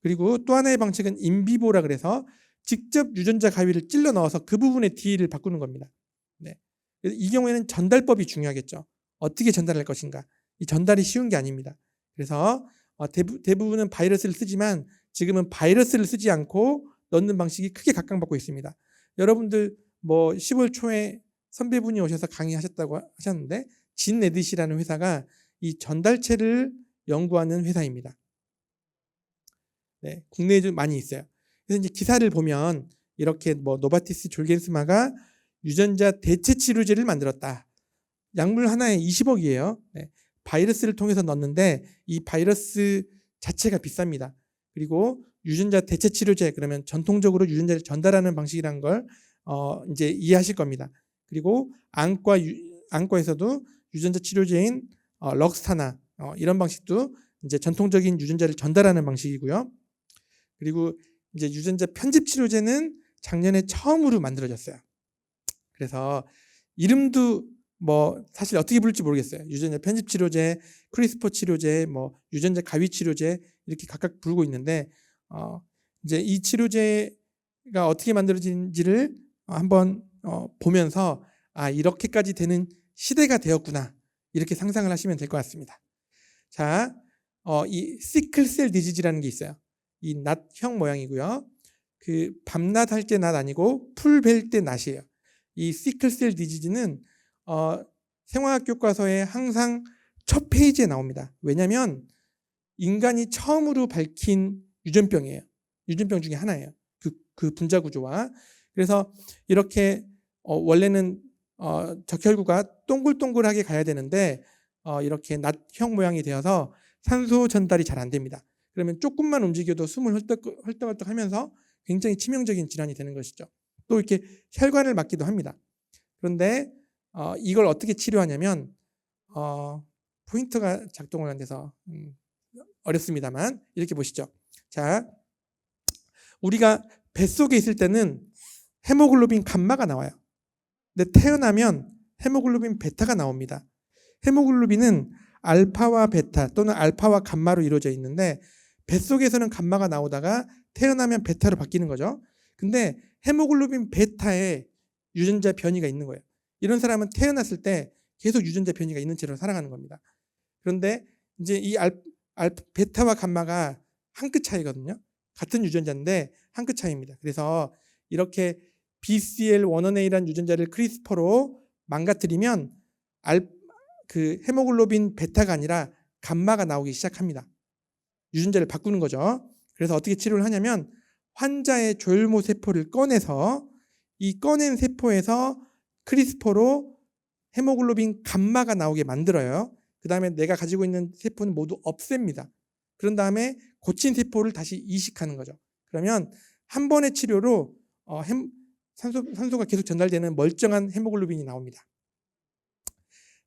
그리고 또 하나의 방식은 인비보라 그래서 직접 유전자 가위를 찔러 넣어서 그 부분의 DNA를 바꾸는 겁니다. 네. 이 경우에는 전달법이 중요하겠죠. 어떻게 전달할 것인가. 이 전달이 쉬운 게 아닙니다. 그래서 대부분은 바이러스를 쓰지만 지금은 바이러스를 쓰지 않고 넣는 방식이 크게 각광받고 있습니다. 여러분들 뭐 10월 초에 선배분이 오셔서 강의하셨다고 하셨는데 진에디시라는 회사가 이 전달체를 연구하는 회사입니다. 네, 국내에도 많이 있어요. 그래서 이제 기사를 보면 이렇게 뭐 노바티스 졸겐스마가 유전자 대체 치료제를 만들었다. 약물 하나에 20억이에요. 네, 바이러스를 통해서 넣는데 이 바이러스 자체가 비쌉니다. 그리고 유전자 대체 치료제 그러면 전통적으로 유전자를 전달하는 방식이라는 걸 이제 이해하실 겁니다. 그리고 안과에서도 유전자 치료제인 럭스타나 이런 방식도 이제 전통적인 유전자를 전달하는 방식이고요. 그리고 이제 유전자 편집 치료제는 작년에 처음으로 만들어졌어요. 그래서 이름도 뭐 사실 어떻게 부를지 모르겠어요. 유전자 편집 치료제, 크리스퍼 치료제, 뭐 유전자 가위 치료제 이렇게 각각 부르고 있는데 이제 이 치료제가 어떻게 만들어지는지를 한번 보면서 이렇게까지 되는 시대가 되었구나 이렇게 상상을 하시면 될 것 같습니다. 자, 이 시클셀 디지즈라는 게 있어요. 이 낫형 모양이고요. 그 밤낮 할 때 낫 아니고 풀 벨 때 낫이에요. 이 시클셀 디지즈는 생화학 교과서에 항상 첫 페이지에 나옵니다. 왜냐하면 인간이 처음으로 밝힌 유전병이에요. 유전병 중에 하나예요. 그 분자 구조와. 그래서 이렇게 원래는 적혈구가 동글동글하게 가야 되는데 이렇게 낫형 모양이 되어서 산소 전달이 잘 안 됩니다. 그러면 조금만 움직여도 숨을 헐떡헐떡 하면서 굉장히 치명적인 질환이 되는 것이죠. 또 이렇게 혈관을 막기도 합니다. 그런데 이걸 어떻게 치료하냐면 포인터가 작동을 안 돼서 어렵습니다만 이렇게 보시죠. 자, 우리가 뱃속에 있을 때는 헤모글로빈 감마가 나와요. 근데 태어나면 헤모글로빈 베타가 나옵니다. 헤모글로빈은 알파와 베타 또는 알파와 감마로 이루어져 있는데 뱃속에서는 감마가 나오다가 태어나면 베타로 바뀌는 거죠. 근데 헤모글로빈 베타에 유전자 변이가 있는 거예요. 이런 사람은 태어났을 때 계속 유전자 변이가 있는 채로 살아가는 겁니다. 그런데 이제 이 베타와 감마가 한 끗 차이거든요. 같은 유전자인데 한 끗 차이입니다. 그래서 이렇게 BCL11A라는 유전자를 크리스퍼로 망가뜨리면 그 헤모글로빈 베타가 아니라 감마가 나오기 시작합니다. 유전자를 바꾸는 거죠. 그래서 어떻게 치료를 하냐면 환자의 조혈모 세포를 꺼내서 이 꺼낸 세포에서 크리스퍼로 헤모글로빈 감마가 나오게 만들어요. 그 다음에 내가 가지고 있는 세포는 모두 없앱니다. 그런 다음에 고친 세포를 다시 이식하는 거죠. 그러면 한 번의 치료로 산소가 계속 전달되는 멀쩡한 헤모글로빈이 나옵니다.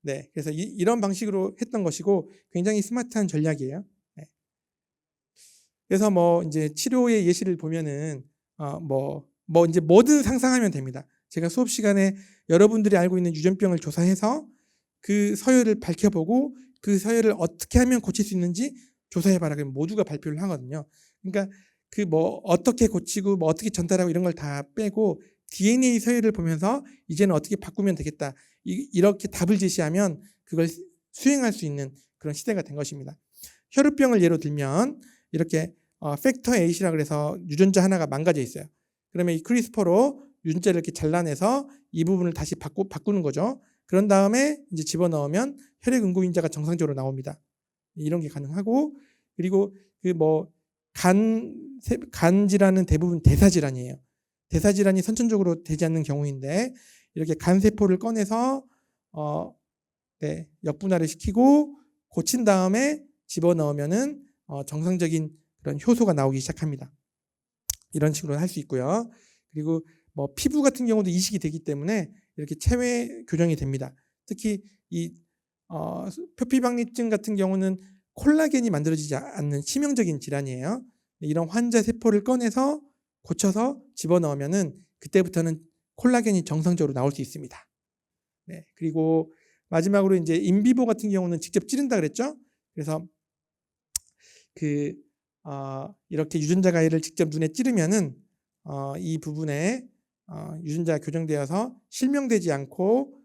네, 그래서 이런 방식으로 했던 것이고 굉장히 스마트한 전략이에요. 네. 그래서 뭐 이제 치료의 예시를 보면은 이제 뭐든 상상하면 됩니다. 제가 수업 시간에 여러분들이 알고 있는 유전병을 조사해서 그 서열을 밝혀보고 그 서열을 어떻게 하면 고칠 수 있는지 조사해봐라. 그러면 모두가 발표를 하거든요. 그러니까 그 어떻게 고치고 어떻게 전달하고 이런 걸 다 빼고 DNA 서열을 보면서 이제는 어떻게 바꾸면 되겠다. 이렇게 답을 제시하면 그걸 수행할 수 있는 그런 시대가 된 것입니다. 혈우병을 예로 들면 이렇게 팩터 8이라고 해서 유전자 하나가 망가져 있어요. 그러면 이 크리스퍼로 유전자를 이렇게 잘라내서 이 부분을 다시 바꾸는 거죠. 그런 다음에 이제 집어넣으면 혈액 응고인자가 정상적으로 나옵니다. 이런 게 가능하고, 그리고 간 질환은 대부분 대사 질환이에요. 대사 질환이 선천적으로 되지 않는 경우인데 이렇게 간 세포를 꺼내서 역분할을 시키고 고친 다음에 집어넣으면은 정상적인 그런 효소가 나오기 시작합니다. 이런 식으로 할 수 있고요. 그리고 피부 같은 경우도 이식이 되기 때문에 이렇게 체외 교정이 됩니다. 특히 이 표피박리증 같은 경우는 콜라겐이 만들어지지 않는 치명적인 질환이에요. 이런 환자 세포를 꺼내서 고쳐서 집어넣으면은 그때부터는 콜라겐이 정상적으로 나올 수 있습니다. 네, 그리고 마지막으로 이제 인비보 같은 경우는 직접 찌른다 그랬죠. 그래서 이렇게 유전자 가위를 직접 눈에 찌르면은 이 부분에 유전자가 교정되어서 실명되지 않고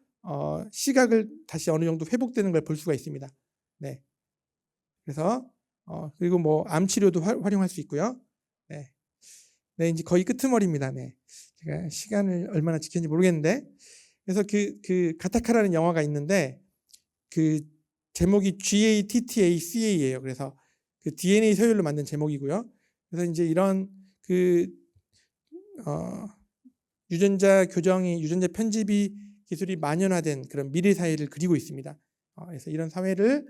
시각을 다시 어느 정도 회복되는 걸 볼 수가 있습니다. 네. 그래서 그리고 암 치료도 활용할 수 있고요. 네. 네, 이제 거의 끄트머리입니다. 네. 제가 시간을 얼마나 지켰는지 모르겠는데, 그래서 그 가타카라는 영화가 있는데 그 제목이 GATTACA예요. 그래서 그 DNA 서열로 만든 제목이고요. 그래서 이제 이런 유전자 교정이 유전자 편집이 기술이 만연화된 그런 미래 사회를 그리고 있습니다. 그래서 이런 사회를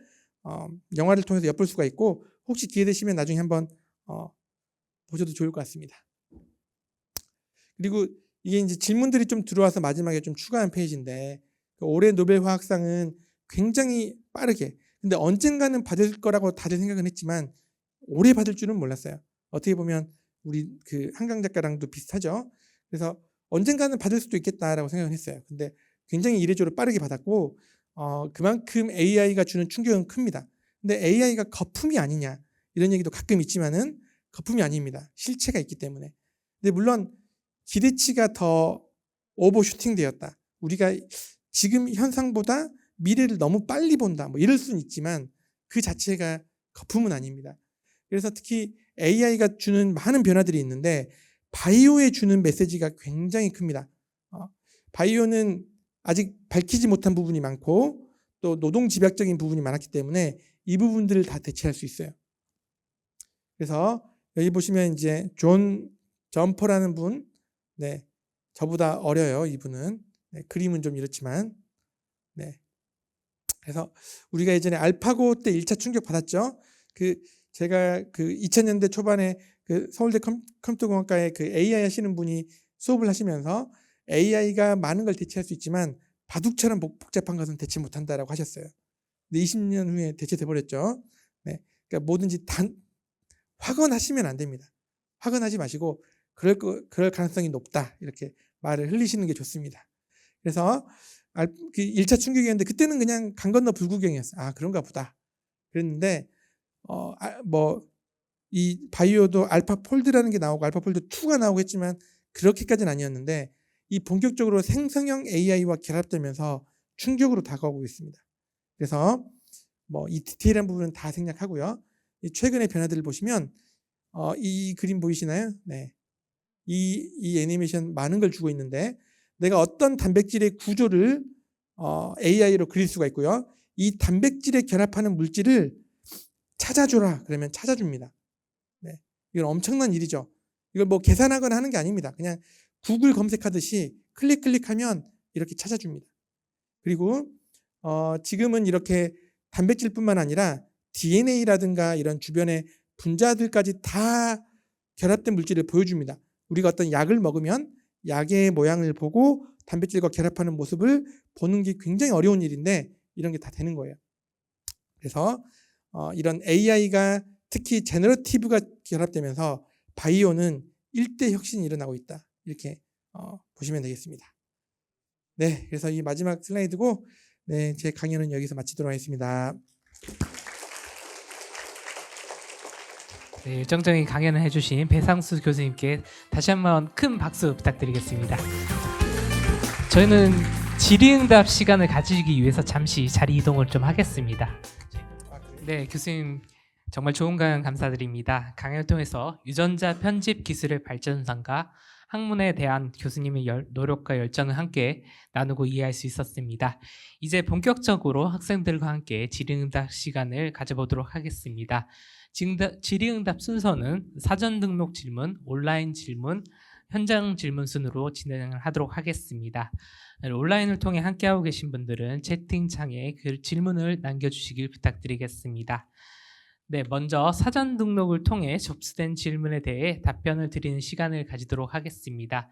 영화를 통해서 엿볼 수가 있고, 혹시 기회 되시면 나중에 한번 보셔도 좋을 것 같습니다. 그리고 이게 이제 질문들이 좀 들어와서 마지막에 좀 추가한 페이지인데, 올해 노벨 화학상은 굉장히 빠르게, 근데 언젠가는 받을 거라고 다들 생각은 했지만 올해 받을 줄은 몰랐어요. 어떻게 보면 우리 그 한강 작가랑도 비슷하죠. 그래서 언젠가는 받을 수도 있겠다라고 생각을 했어요. 근데 굉장히 이례적으로 빠르게 받았고, 그만큼 AI가 주는 충격은 큽니다. 근데 AI가 거품이 아니냐 이런 얘기도 가끔 있지만은 거품이 아닙니다. 실체가 있기 때문에. 근데 물론 기대치가 더 오버슈팅 되었다. 우리가 지금 현상보다 미래를 너무 빨리 본다. 뭐 이럴 수는 있지만 그 자체가 거품은 아닙니다. 그래서 특히 AI가 주는 많은 변화들이 있는데 바이오에 주는 메시지가 굉장히 큽니다. 바이오는 아직 밝히지 못한 부분이 많고 또 노동 집약적인 부분이 많았기 때문에 이 부분들을 다 대체할 수 있어요. 그래서 여기 보시면 이제 존 점퍼라는 분, 네, 저보다 어려요. 이분은. 네, 그림은 좀 이렇지만, 네. 그래서 우리가 예전에 알파고 때 1차 충격 받았죠. 제가 2000년대 초반에 서울대 컴퓨터공학과에 AI 하시는 분이 수업을 하시면서 AI가 많은 걸 대체할 수 있지만 바둑처럼 복잡한 것은 대체 못한다라고 하셨어요. 근데 20년 후에 대체돼 버렸죠. 네. 그러니까 뭐든지 확언하시면 안 됩니다. 확언하지 마시고 그럴 가능성이 높다 이렇게 말을 흘리시는 게 좋습니다. 그래서 1차 충격이었는데 그때는 그냥 강 건너 불구경이었어요. 아 그런가 보다. 그랬는데 이 바이오도 알파폴드라는 게 나오고 알파폴드 2가 나오고 했지만 그렇게까지는 아니었는데 이 본격적으로 생성형 AI와 결합되면서 충격으로 다가오고 있습니다. 그래서 이 디테일한 부분은 다 생략하고요. 이 최근의 변화들을 보시면 이 그림 보이시나요? 네. 이 애니메이션 많은 걸 주고 있는데 내가 어떤 단백질의 구조를 AI로 그릴 수가 있고요. 이 단백질에 결합하는 물질을 찾아줘라 그러면 찾아줍니다. 네. 이건 엄청난 일이죠. 이걸 계산하거나 하는 게 아닙니다. 그냥 구글 검색하듯이 클릭하면 이렇게 찾아줍니다. 그리고 지금은 이렇게 단백질뿐만 아니라 DNA라든가 이런 주변의 분자들까지 다 결합된 물질을 보여줍니다. 우리가 어떤 약을 먹으면 약의 모양을 보고 단백질과 결합하는 모습을 보는 게 굉장히 어려운 일인데 이런 게 다 되는 거예요. 그래서 이런 AI가 특히 제너러티브가 결합되면서 바이오는 일대 혁신이 일어나고 있다. 이렇게 보시면 되겠습니다. 네, 그래서 이 마지막 슬라이드고 네, 제 강연은 여기서 마치도록 하겠습니다. 네, 열정적인 강연을 해주신 배상수 교수님께 다시 한번 큰 박수 부탁드리겠습니다. 저희는 질의응답 시간을 가지기 위해서 잠시 자리 이동을 좀 하겠습니다. 네, 교수님 정말 좋은 강연 감사드립니다. 강연을 통해서 유전자 편집 기술의 발전상과 학문에 대한 교수님의 노력과 열정을 함께 나누고 이해할 수 있었습니다. 이제 본격적으로 학생들과 함께 질의응답 시간을 가져보도록 하겠습니다. 질의응답 순서는 사전 등록 질문, 온라인 질문, 현장 질문 순으로 진행을 하도록 하겠습니다. 온라인을 통해 함께하고 계신 분들은 채팅창에 질문을 남겨주시길 부탁드리겠습니다. 네, 먼저 사전 등록을 통해 접수된 질문에 대해 답변을 드리는 시간을 가지도록 하겠습니다.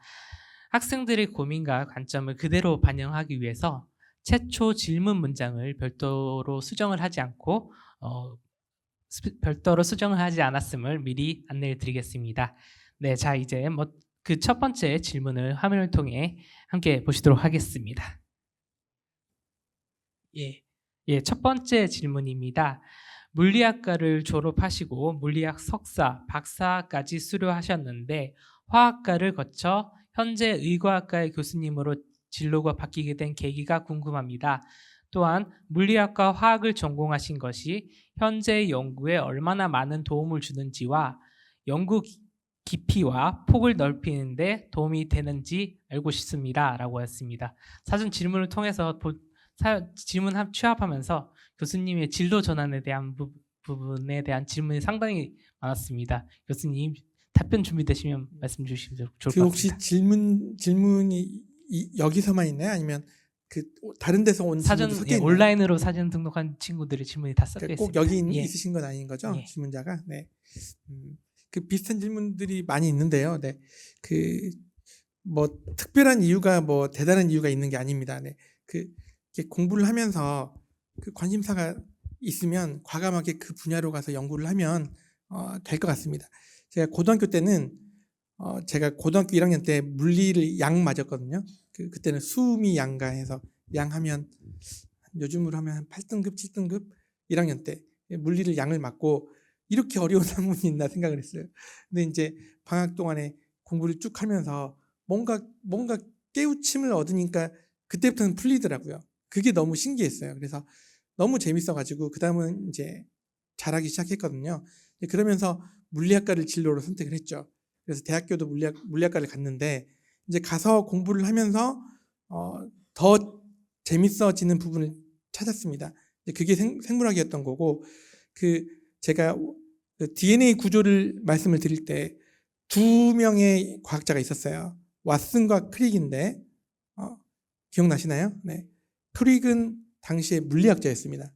학생들의 고민과 관점을 그대로 반영하기 위해서 최초 질문 문장을 별도로 수정을 하지 않았음을 미리 안내해 드리겠습니다. 네, 자 이제 그 첫 번째 질문을 화면을 통해 함께 보시도록 하겠습니다. 첫 번째 질문입니다. 물리학과를 졸업하시고 물리학 석사, 박사까지 수료하셨는데 화학과를 거쳐 현재 의과학과의 교수님으로 진로가 바뀌게 된 계기가 궁금합니다. 또한 물리학과 화학을 전공하신 것이 현재 연구에 얼마나 많은 도움을 주는지와 연구 깊이와 폭을 넓히는 데 도움이 되는지 알고 싶습니다. 라고 했습니다. 사전 질문을 통해서 질문 취합하면서 교수님의 진로 전환에 대한 부분에 대한 질문이 상당히 많았습니다. 교수님 답변 준비되시면 말씀 주시면 좋을 것 같습니다. 혹시 질문이 여기서만 있나요? 아니면 다른 데서 온 질문도 섞여 있나요? 온라인으로 사전 등록한 친구들의 질문이 다 섞여 있습니다. 꼭 여기 있으신 건 아닌 거죠? 질문자가? 네. 비슷한 질문들이 많이 있는데요. 네. 특별한 이유가 대단한 이유가 있는 게 아닙니다. 네. 공부를 하면서 관심사가 있으면 과감하게 그 분야로 가서 연구를 하면 될 것 같습니다. 제가 고등학교 때는 제가 고등학교 1학년 때 물리를 양 맞았거든요. 그때는 수미 양가 해서 양 하면 요즘으로 하면 한 8등급, 7등급 1학년 때 물리를 양을 맞고 이렇게 어려운 학문이 있나 생각을 했어요. 근데 이제 방학 동안에 공부를 쭉 하면서 뭔가 깨우침을 얻으니까 그때부터는 풀리더라고요. 그게 너무 신기했어요. 그래서 너무 재밌어가지고 그 다음은 이제 잘하기 시작했거든요. 그러면서 물리학과를 진로로 선택을 했죠. 그래서 대학교도 물리학과를 갔는데 이제 가서 공부를 하면서 더 재밌어지는 부분을 찾았습니다. 그게 생물학이었던 거고, 제가 그 DNA 구조를 말씀을 드릴 때 두 명의 과학자가 있었어요. 왓슨과 크릭인데 기억나시나요? 네. 크릭은 당시에 물리학자였습니다.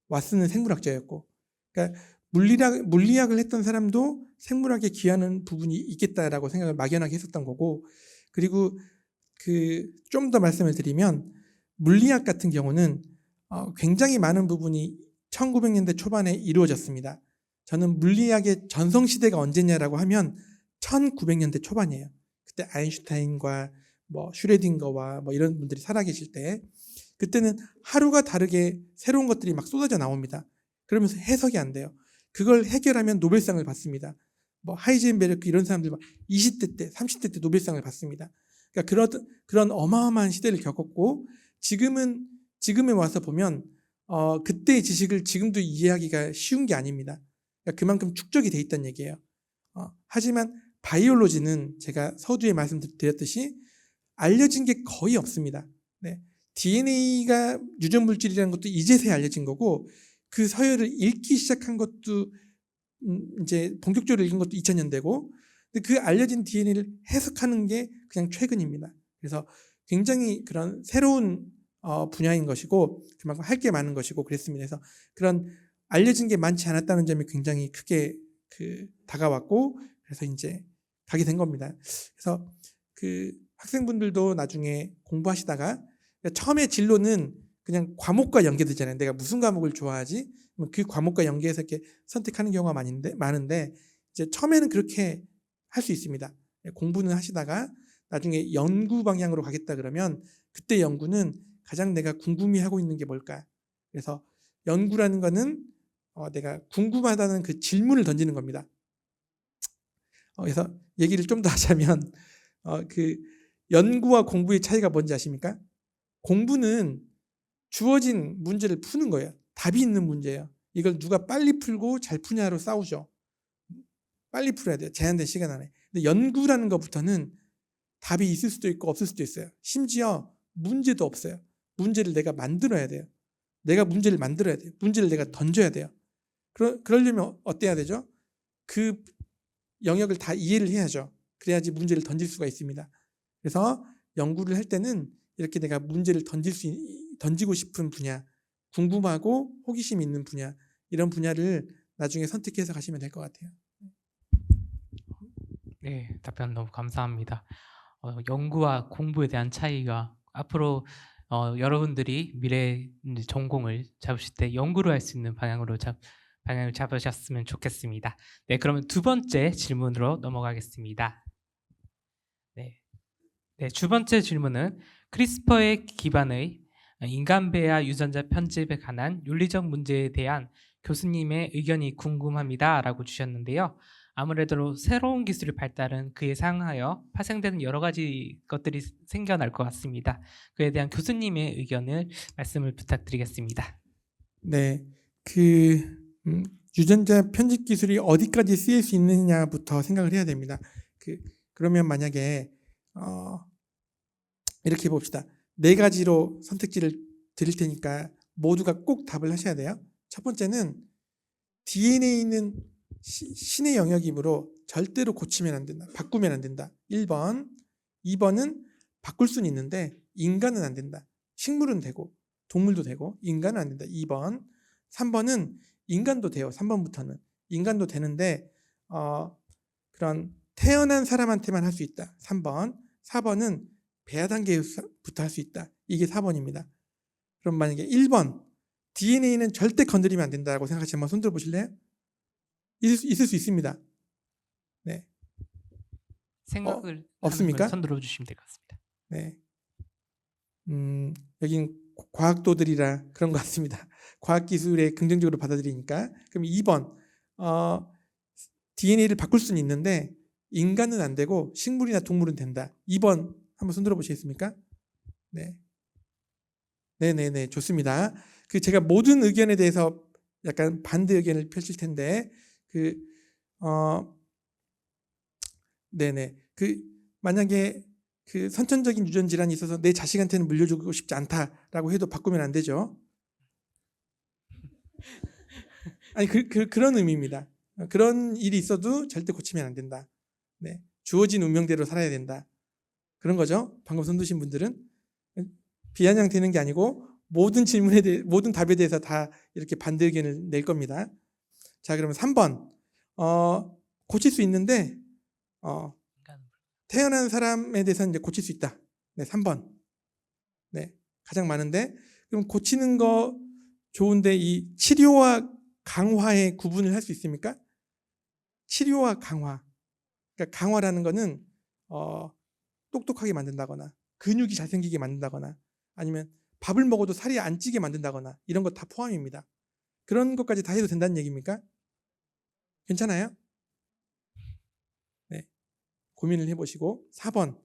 왓슨은 생물학자였고, 그러니까 물리학을 했던 사람도 생물학에 귀하는 부분이 있겠다라고 생각을 막연하게 했었던 거고, 그리고 좀 더 말씀을 드리면 물리학 같은 경우는 굉장히 많은 부분이 1900년대 초반에 이루어졌습니다. 저는 물리학의 전성시대가 언제냐라고 하면 1900년대 초반이에요. 그때 아인슈타인과 슈레딩거와 이런 분들이 살아계실 때, 그때는 하루가 다르게 새로운 것들이 막 쏟아져 나옵니다. 그러면서 해석이 안 돼요. 그걸 해결하면 노벨상을 받습니다. 하이젠베르크 이런 사람들 막 20대 때, 30대 때 노벨상을 받습니다. 그러니까 그런 어마어마한 시대를 겪었고, 지금에 와서 보면 그때의 지식을 지금도 이해하기가 쉬운 게 아닙니다. 그러니까 그만큼 축적이 돼 있다는 얘기예요. 하지만 바이올로지는 제가 서두에 말씀드렸듯이 알려진 게 거의 없습니다. 네. DNA가 유전물질이라는 것도 이제서야 알려진 거고, 그 서열을 읽기 시작한 것도 이제 본격적으로 읽은 것도 2000년대고, 근데 그 알려진 DNA를 해석하는 게 그냥 최근입니다. 그래서 굉장히 그런 새로운 분야인 것이고, 그만큼 할 게 많은 것이고 그랬습니다. 그래서 그런 알려진 게 많지 않았다는 점이 굉장히 크게 다가왔고, 그래서 이제 가게 된 겁니다. 그래서 학생분들도 나중에 공부하시다가 처음에 진로는 그냥 과목과 연계되잖아요. 내가 무슨 과목을 좋아하지? 그 과목과 연계해서 이렇게 선택하는 경우가 많은데 이제 처음에는 그렇게 할 수 있습니다. 공부는 하시다가 나중에 연구 방향으로 가겠다 그러면 그때 연구는 가장 내가 궁금해하고 있는 게 뭘까? 그래서 연구라는 거는 내가 궁금하다는 그 질문을 던지는 겁니다. 그래서 얘기를 좀 더 하자면 연구와 공부의 차이가 뭔지 아십니까? 공부는 주어진 문제를 푸는 거예요. 답이 있는 문제예요. 이걸 누가 빨리 풀고 잘 푸냐로 싸우죠. 빨리 풀어야 돼요. 제한된 시간 안에. 근데 연구라는 것부터는 답이 있을 수도 있고 없을 수도 있어요. 심지어 문제도 없어요. 문제를 내가 만들어야 돼요. 내가 문제를 만들어야 돼요. 문제를 내가 던져야 돼요. 그러려면 어때야 되죠? 그 영역을 다 이해를 해야죠. 그래야지 문제를 던질 수가 있습니다. 그래서 연구를 할 때는 이렇게 내가 문제를 던지고 싶은 분야, 궁금하고 호기심 있는 분야, 이런 분야를 나중에 선택해서 가시면 될 것 같아요. 네, 답변 너무 감사합니다. 연구와 공부에 대한 차이가 앞으로 여러분들이 미래 이제 전공을 잡으실 때 연구를 할 수 있는 방향을 잡으셨으면 좋겠습니다. 네, 그러면 두 번째 질문으로 넘어가겠습니다. 네, 두 번째 질문은 크리스퍼에 기반의 인간배아 유전자 편집에 관한 윤리적 문제에 대한 교수님의 의견이 궁금합니다라고 주셨는데요. 아무래도 새로운 기술이 발달은 그에 상하여 파생되는 여러 가지 것들이 생겨날 것 같습니다. 그에 대한 교수님의 의견을 말씀을 부탁드리겠습니다. 네, 유전자 편집 기술이 어디까지 쓰일 수 있느냐부터 생각을 해야 됩니다. 그러면 만약에 이렇게 봅시다. 4가지로 선택지를 드릴 테니까 모두가 꼭 답을 하셔야 돼요. 첫 번째는 DNA는 신의 영역이므로 절대로 고치면 안 된다. 바꾸면 안 된다. 1번. 2번은 바꿀 수는 있는데 인간은 안 된다. 식물은 되고 동물도 되고 인간은 안 된다. 2번. 3번은 인간도 돼요. 3번부터는. 인간도 되는데 그런 태어난 사람한테만 할 수 있다. 3번. 4번은 배아 단계부터 할 수 있다. 이게 4번입니다. 그럼 만약에 1번 DNA는 절대 건드리면 안 된다고 생각하시면 한번 손 들어보실래요? 있을 수 있습니다. 네. 생각을 없습니까? 손 들어주시면 될 것 같습니다. 네. 여긴 과학도들이라 그런 것 같습니다. 과학기술에 긍정적으로 받아들이니까. 그럼 2번 DNA를 바꿀 수는 있는데 인간은 안 되고 식물이나 동물은 된다. 2번 한번 손들어 보시겠습니까? 네. 네네네, 좋습니다. 제가 모든 의견에 대해서 약간 반대 의견을 펼칠 텐데, 어, 네네. 만약에 선천적인 유전 질환이 있어서 내 자식한테는 물려주고 싶지 않다라고 해도 바꾸면 안 되죠. 아니, 그런 의미입니다. 그런 일이 있어도 절대 고치면 안 된다. 네. 주어진 운명대로 살아야 된다. 그런 거죠. 방금 손 드신 분들은. 비아냥되는 게 아니고 모든 답에 대해서 다 이렇게 반대 의견을 낼 겁니다. 자, 그러면 3번. 고칠 수 있는데 태어난 사람에 대해서는 이제 고칠 수 있다. 네, 3번. 네, 가장 많은데, 그럼 고치는 거 좋은데 이 치료와 강화의 구분을 할 수 있습니까? 치료와 강화. 그러니까 강화라는 거는 똑똑하게 만든다거나 근육이 잘생기게 만든다거나 아니면 밥을 먹어도 살이 안 찌게 만든다거나 이런 거 다 포함입니다. 그런 것까지 다 해도 된다는 얘기입니까? 괜찮아요? 네, 고민을 해보시고 4번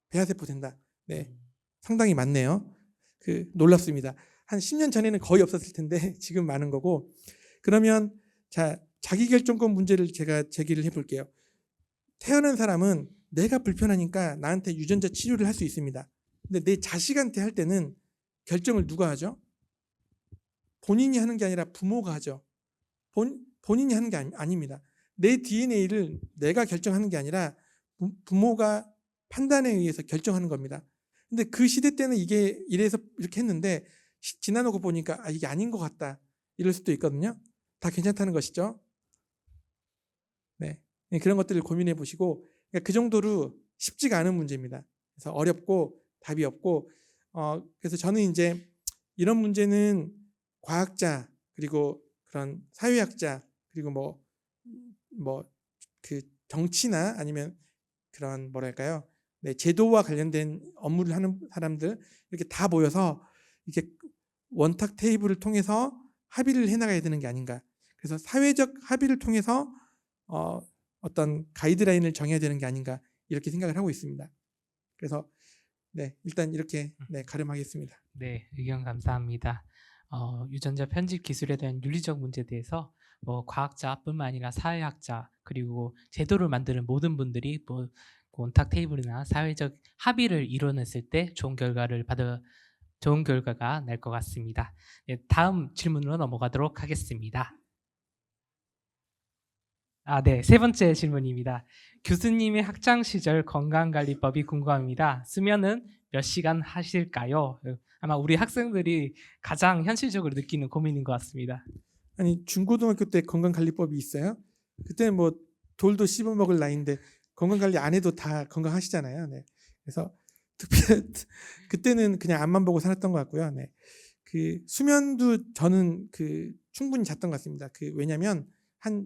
배아세포 된다. 네, 상당히 많네요. 놀랍습니다. 한 10년 전에는 거의 없었을 텐데 지금 많은 거고. 그러면 자기결정권 문제를 제가 제기를 해볼게요. 태어난 사람은 내가 불편하니까 나한테 유전자 치료를 할 수 있습니다. 근데 내 자식한테 할 때는 결정을 누가 하죠? 본인이 하는 게 아니라 부모가 하죠. 본인이 하는 게 아닙니다. 내 DNA를 내가 결정하는 게 아니라 부모가 판단에 의해서 결정하는 겁니다. 근데 그 시대 때는 이게 이래서 이렇게 했는데 지나놓고 보니까 이게 아닌 것 같다. 이럴 수도 있거든요. 다 괜찮다는 것이죠. 네. 그런 것들을 고민해 보시고, 그러니까 그 정도로 쉽지가 않은 문제입니다. 그래서 어렵고 답이 없고, 그래서 저는 이제 이런 문제는 과학자 그리고 그런 사회학자 그리고 정치나 아니면 그런 뭐랄까요, 네, 제도와 관련된 업무를 하는 사람들 이렇게 다 모여서 이렇게 원탁 테이블을 통해서 합의를 해나가야 되는 게 아닌가. 그래서 사회적 합의를 통해서 어떤 가이드라인을 정해야 되는 게 아닌가 이렇게 생각을 하고 있습니다. 그래서 네, 일단 이렇게 가름하겠습니다. 네, 의견 감사합니다. 유전자 편집 기술에 대한 윤리적 문제에 대해서 과학자뿐만 아니라 사회학자 그리고 제도를 만드는 모든 분들이 원탁 테이블이나 사회적 합의를 이뤄냈을 때 좋은 결과가 날 것 같습니다. 네, 다음 질문으로 넘어가도록 하겠습니다. 네, 세 번째 질문입니다. 교수님의 학창 시절 건강관리법이 궁금합니다. 수면은 몇 시간 하실까요? 아마 우리 학생들이 가장 현실적으로 느끼는 고민인 것 같습니다. 아니, 중고등학교 때 건강관리법이 있어요? 그때는 뭐 돌도 씹어 먹을 나이인데 건강관리 안 해도 다 건강하시잖아요. 네. 그래서 그때는 그냥 앞만 보고 살았던 것 같고요. 네. 수면도 저는 충분히 잤던 것 같습니다. 왜냐면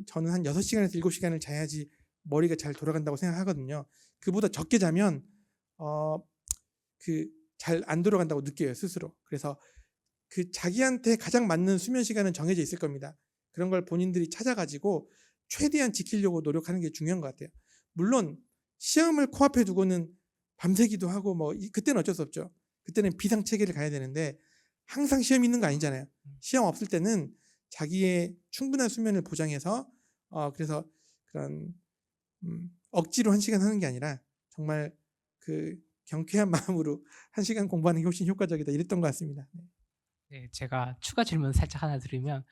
저는 한 6시간에서 7시간을 자야지 머리가 잘 돌아간다고 생각하거든요. 그보다 적게 자면 잘 안 돌아간다고 느껴요, 스스로. 그래서 자기한테 가장 맞는 수면 시간은 정해져 있을 겁니다. 그런 걸 본인들이 찾아가지고 최대한 지키려고 노력하는 게 중요한 것 같아요. 물론 시험을 코앞에 두고는 밤새기도 하고 그때는 어쩔 수 없죠. 그때는 비상체계를 가야 되는데 항상 시험 있는 거 아니잖아요. 시험 없을 때는 자기의 충분한 수면을 보장해서 그래서 그런 억지로 1시간 하는 게 아니라 정말 경쾌한 마음으로 1시간 공부하는 게 훨씬 효과적이다 이랬던 것 같습니다. 네, 제가 추가 질문 살짝 하나 드리면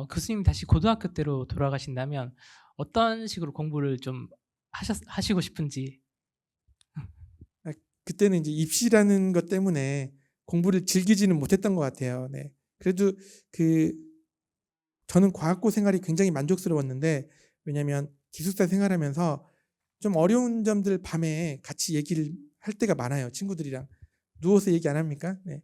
교수님 다시 고등학교 때로 돌아가신다면 어떤 식으로 공부를 좀 하시고 싶은지. 그때는 이제 입시라는 것 때문에 공부를 즐기지는 못했던 것 같아요. 네. 그래도 저는 과학고 생활이 굉장히 만족스러웠는데, 왜냐하면 기숙사 생활하면서 좀 어려운 점들 밤에 같이 얘기를 할 때가 많아요. 친구들이랑 누워서 얘기 안 합니까? 네.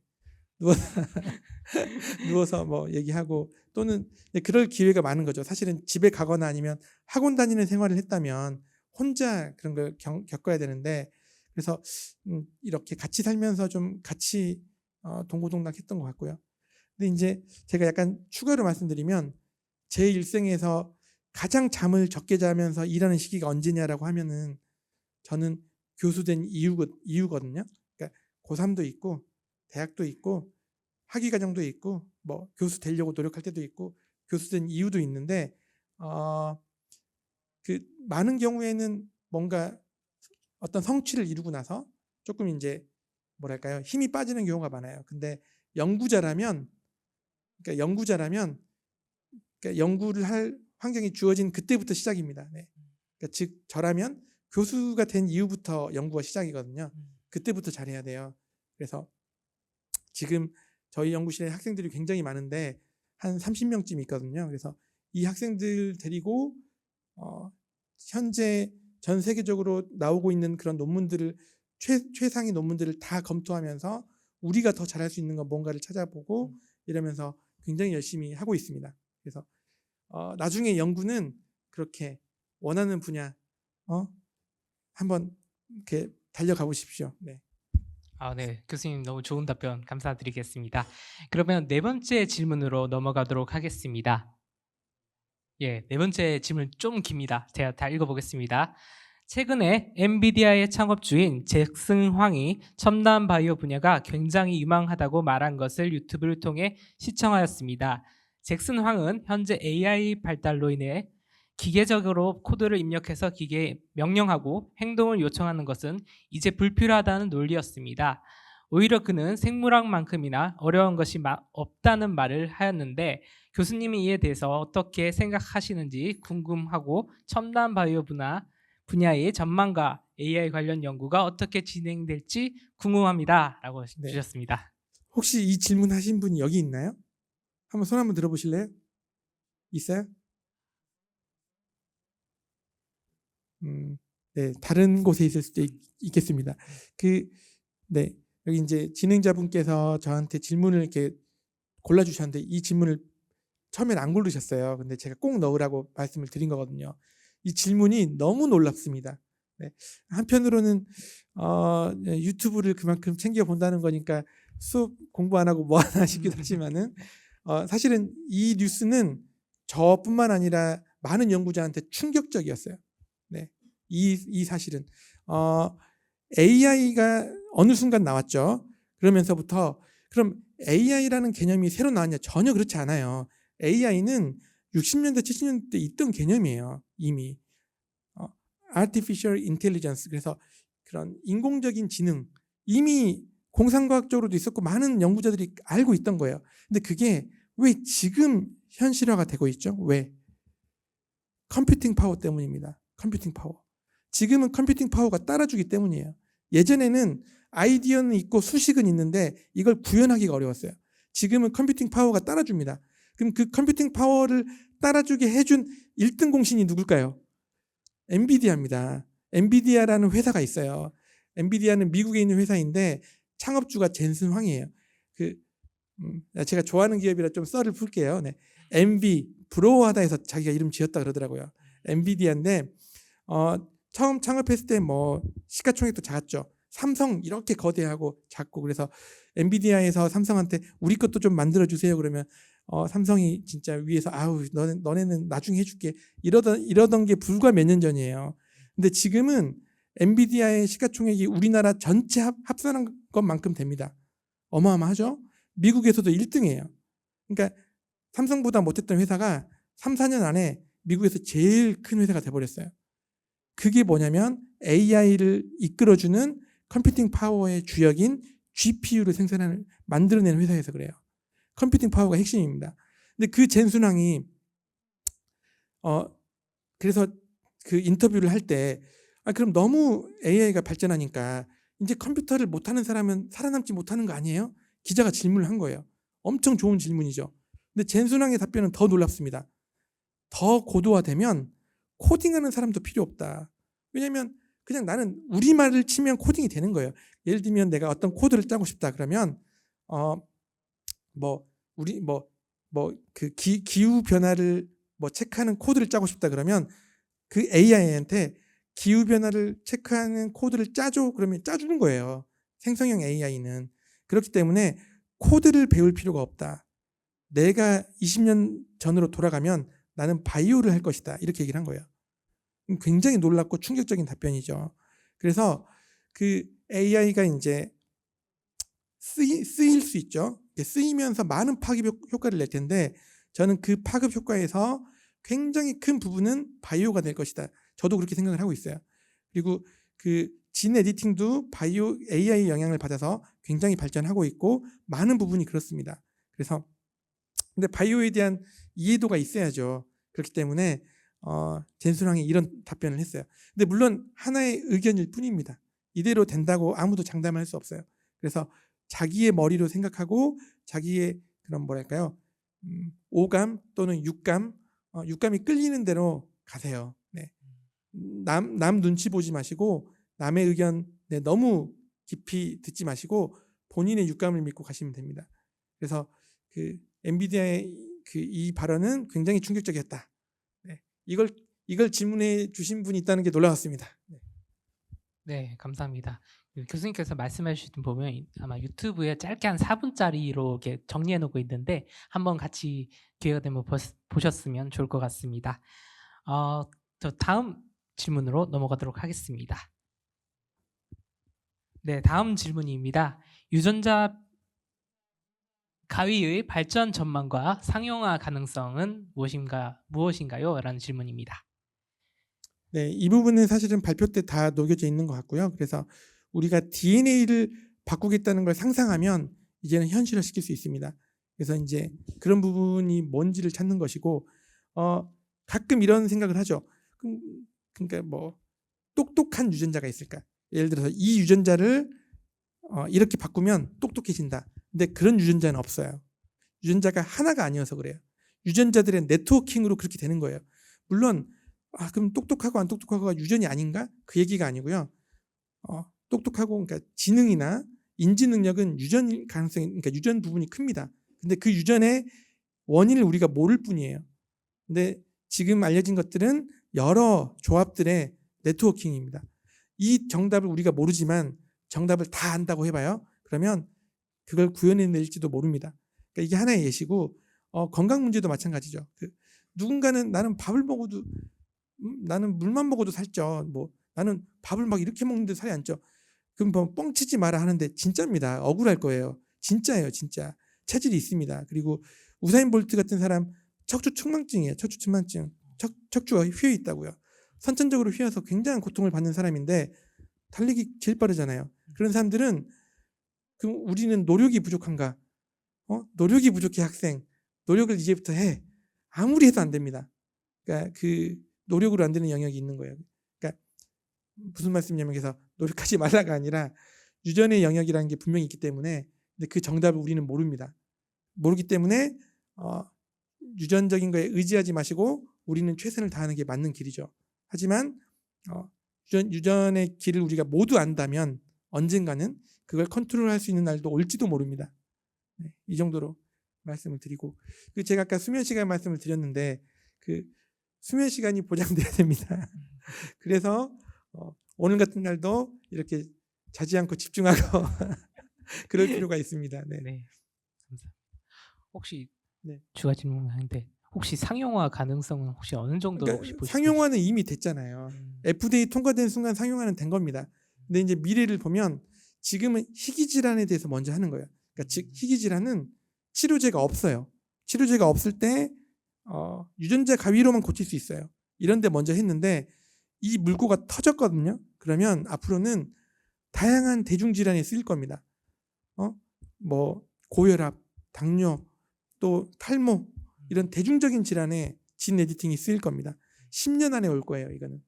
누워서 뭐 얘기하고 또는 그럴 기회가 많은 거죠. 사실은 집에 가거나 아니면 학원 다니는 생활을 했다면 혼자 그런 걸 겪어야 되는데, 그래서 이렇게 같이 살면서 좀 같이 동고동락했던 것 같고요. 근데 이제 제가 약간 추가로 말씀드리면 제 일생에서 가장 잠을 적게 자면서 일하는 시기가 언제냐라고 하면은 저는 교수 된 이유거든요. 그러니까 고3도 있고 대학도 있고 학위과정도 있고 뭐 교수 되려고 노력할 때도 있고 교수 된 이유도 있는데 그 많은 경우에는 뭔가 어떤 성취를 이루고 나서 조금 이제 뭐랄까요, 힘이 빠지는 경우가 많아요. 근데 연구자라면 그러니까 연구를 할 환경이 주어진 그때부터 시작입니다. 네. 그러니까 즉 저라면 교수가 된 이후부터 연구가 시작이거든요. 그때부터 잘해야 돼요. 그래서 지금 저희 연구실에 학생들이 굉장히 많은데 한 30명쯤 있거든요. 그래서 이 학생들 데리고 현재 전 세계적으로 나오고 있는 그런 논문들을 최상위 논문들을 다 검토하면서 우리가 더 잘할 수 있는 건 뭔가를 찾아보고 이러면서 굉장히 열심히 하고 있습니다. 그래서 나중에 연구는 그렇게 원하는 분야 한번 이렇게 달려가 보십시오. 네. 네. 교수님 너무 좋은 답변 감사드리겠습니다. 그러면 네 번째 질문으로 넘어가도록 하겠습니다. 네 번째 질문 좀 깁니다. 제가 다 읽어보겠습니다. 최근에 엔비디아의 창업주인 잭슨 황이 첨단 바이오 분야가 굉장히 유망하다고 말한 것을 유튜브를 통해 시청하였습니다. 잭슨 황은 현재 AI 발달로 인해 기계적으로 코드를 입력해서 기계에 명령하고 행동을 요청하는 것은 이제 불필요하다는 논리였습니다. 오히려 그는 생물학만큼이나 어려운 것이 없다는 말을 하였는데 교수님이 이에 대해서 어떻게 생각하시는지 궁금하고 첨단 바이오 분야의 전망과 AI 관련 연구가 어떻게 진행될지 궁금합니다. 라고 네. 주셨습니다. 혹시 이 질문 하신 분이 여기 있나요? 한번 손 한번 들어보실래요? 있어요? 네, 다른 곳에 있을 수도 있겠습니다. 네, 여기 이제 진행자분께서 저한테 질문을 이렇게 골라주셨는데 이 질문을 처음엔 안 고르셨어요. 근데 제가 꼭 넣으라고 말씀을 드린 거거든요. 이 질문이 너무 놀랍습니다. 네, 한편으로는 유튜브를 그만큼 챙겨 본다는 거니까 수업 공부 안 하고 뭐 하나 싶기도 하지만은 사실은 이 뉴스는 저뿐만 아니라 많은 연구자한테 충격적이었어요. 네, 이 사실은 AI가 어느 순간 나왔죠. 그러면서부터 그럼 AI라는 개념이 새로 나왔냐? 전혀 그렇지 않아요. AI는 60년대, 70년대 있던 개념이에요. 이미 Artificial Intelligence, 그래서 그런 인공적인 지능 이미 공상과학적으로도 있었고 많은 연구자들이 알고 있던 거예요. 근데 그게 왜 지금 현실화가 되고 있죠? 왜? 컴퓨팅 파워 때문입니다. 컴퓨팅 파워. 지금은 컴퓨팅 파워가 따라주기 때문이에요. 예전에는 아이디어는 있고 수식은 있는데 이걸 구현하기가 어려웠어요. 지금은 컴퓨팅 파워가 따라줍니다. 그럼 그 컴퓨팅 파워를 따라주게 해준 1등 공신이 누굴까요? 엔비디아입니다. 엔비디아라는 회사가 있어요. 엔비디아는 미국에 있는 회사인데 창업주가 젠슨 황이에요. 제가 좋아하는 기업이라 좀 썰을 풀게요. 네. 엔비 부러워하다 해서 자기가 이름 지었다 그러더라고요. 엔비디아인데 처음 창업했을 때 뭐 시가총액도 작았죠. 삼성 이렇게 거대하고 작고, 그래서 엔비디아에서 삼성한테 우리 것도 좀 만들어 주세요 그러면 삼성이 진짜 위에서 아우 너네는 나중에 해줄게 이러던 게 불과 몇 년 전이에요. 근데 지금은 엔비디아의 시가총액이 우리나라 전체 합산한 것만큼 됩니다. 어마어마하죠. 미국에서도 1등이에요. 그러니까 삼성보다 못했던 회사가 3, 4년 안에 미국에서 제일 큰 회사가 돼버렸어요. 그게 뭐냐면 AI를 이끌어주는 컴퓨팅 파워의 주역인 GPU를 만들어내는 회사에서 그래요. 컴퓨팅 파워가 핵심입니다. 근데 그 젠순왕이 그래서 그 인터뷰를 할 때 그럼 너무 AI가 발전하니까 이제 컴퓨터를 못하는 사람은 살아남지 못하는 거 아니에요? 기자가 질문을 한 거예요. 엄청 좋은 질문이죠. 근데 젠순왕의 답변은 더 놀랍습니다. 더 고도화되면 코딩하는 사람도 필요 없다. 왜냐하면 그냥 나는 우리말을 치면 코딩이 되는 거예요. 예를 들면 내가 어떤 코드를 짜고 싶다 그러면 그 기후 변화를 체크하는 코드를 짜고 싶다 그러면 그 AI한테 기후 변화를 체크하는 코드를 짜줘 그러면 짜주는 거예요. 생성형 AI는. 그렇기 때문에 코드를 배울 필요가 없다. 내가 20년 전으로 돌아가면 나는 바이오를 할 것이다. 이렇게 얘기를 한 거예요. 굉장히 놀랍고 충격적인 답변이죠. 그래서 그 AI가 이제 쓰일 수 있죠. 쓰이면서 많은 파급 효과를 낼 텐데 저는 그 파급 효과에서 굉장히 큰 부분은 바이오가 될 것이다. 저도 그렇게 생각을 하고 있어요. 그리고 그 진 에디팅도 바이오 AI 영향을 받아서 굉장히 발전하고 있고 많은 부분이 그렇습니다. 그래서 근데 바이오에 대한 이해도가 있어야죠. 그렇기 때문에 젠순왕이 이런 답변을 했어요. 근데 물론 하나의 의견일 뿐입니다. 이대로 된다고 아무도 장담할 수 없어요. 그래서 자기의 머리로 생각하고 자기의 그런 뭐랄까요, 오감 또는 육감이 끌리는 대로 가세요. 네. 남 눈치 보지 마시고 남의 의견 너무 깊이 듣지 마시고 본인의 육감을 믿고 가시면 됩니다. 그래서 그 엔비디아의 이 발언은 굉장히 충격적이었다. 네. 이걸 질문해 주신 분이 있다는 게 놀라웠습니다. 네. 네, 감사합니다. 그 교수님께서 말씀해 주신 보면 아마 유튜브에 짧게 한 4분짜리로 이렇게 정리해 놓고 있는데 한번 같이 기회가 되면 보셨으면 좋을 것 같습니다. 저 다음 질문으로 넘어가도록 하겠습니다. 네, 다음 질문입니다. 유전자 가위의 발전 전망과 상용화 가능성은 무엇인가요? 라는 질문입니다. 네, 이 부분은 사실은 발표 때 다 녹여져 있는 것 같고요. 그래서 우리가 DNA를 바꾸겠다는 걸 상상하면 이제는 현실화시킬 수 있습니다. 그래서 이제 그런 부분이 뭔지를 찾는 것이고, 가끔 이런 생각을 하죠. 그러니까 뭐 똑똑한 유전자가 있을까? 예를 들어서 이 유전자를 이렇게 바꾸면 똑똑해진다. 근데 그런 유전자는 없어요. 유전자가 하나가 아니어서 그래요. 유전자들의 네트워킹으로 그렇게 되는 거예요. 물론 그럼 똑똑하고 안 똑똑하고가 유전이 아닌가? 그 얘기가 아니고요. 똑똑하고 그러니까 지능이나 인지 능력은 유전 가능성이 그러니까 유전 부분이 큽니다. 근데 그 유전의 원인을 우리가 모를 뿐이에요. 근데 지금 알려진 것들은 여러 조합들의 네트워킹입니다. 이 정답을 우리가 모르지만 정답을 다 안다고 해봐요. 그러면 그걸 구현해낼지도 모릅니다. 그러니까 이게 하나의 예시고 건강 문제도 마찬가지죠. 누군가는 나는 밥을 먹어도 나는 물만 먹어도 살쪄. 뭐 나는 밥을 막 이렇게 먹는데 살이 안 쪄. 그럼 뭐 뻥치지 마라 하는데 진짜입니다. 억울할 거예요. 진짜예요, 진짜. 체질이 있습니다. 그리고 우사인 볼트 같은 사람 척추 측만증이에요. 척추 측만증. 척추가 휘어 있다고요. 선천적으로 휘어서 굉장한 고통을 받는 사람인데 달리기 제일 빠르잖아요. 그런 사람들은 그럼 우리는 노력이 부족한가? 노력이 부족해 학생. 노력을 이제부터 해. 아무리 해도 안 됩니다. 그러니까 그 노력으로 안 되는 영역이 있는 거예요. 그러니까 무슨 말씀이냐면 그래서 노력하지 말라가 아니라 유전의 영역이라는 게 분명히 있기 때문에 근데 그 정답을 우리는 모릅니다. 모르기 때문에 유전적인 거에 의지하지 마시고 우리는 최선을 다하는 게 맞는 길이죠. 하지만 유전의 길을 우리가 모두 안다면 언젠가는 그걸 컨트롤할 수 있는 날도 올지도 모릅니다. 네, 이 정도로 말씀을 드리고 제가 아까 수면 시간 말씀을 드렸는데 그 수면 시간이 보장돼야 됩니다. 그래서 오늘 같은 날도 이렇게 자지 않고 집중하고 그럴 필요가 있습니다. 네. 네, 감사합니다. 혹시 네. 추가 질문하는데 혹시 상용화 가능성은 혹시 어느 정도로 혹시 보시고 상용화는 이미 됐잖아요. FDA 통과된 순간 상용화는 된 겁니다. 근데 이제 미래를 보면 지금은 희귀 질환에 대해서 먼저 하는 거예요. 그러니까 즉 희귀 질환은 치료제가 없어요. 치료제가 없을 때 유전자 가위로만 고칠 수 있어요. 이런데 먼저 했는데 이 물꼬가 터졌거든요. 그러면 앞으로는 다양한 대중 질환에 쓰일 겁니다. 뭐 고혈압, 당뇨, 또 탈모 이런 대중적인 질환에 진 에디팅이 쓰일 겁니다. 10년 안에 올 거예요, 이거는.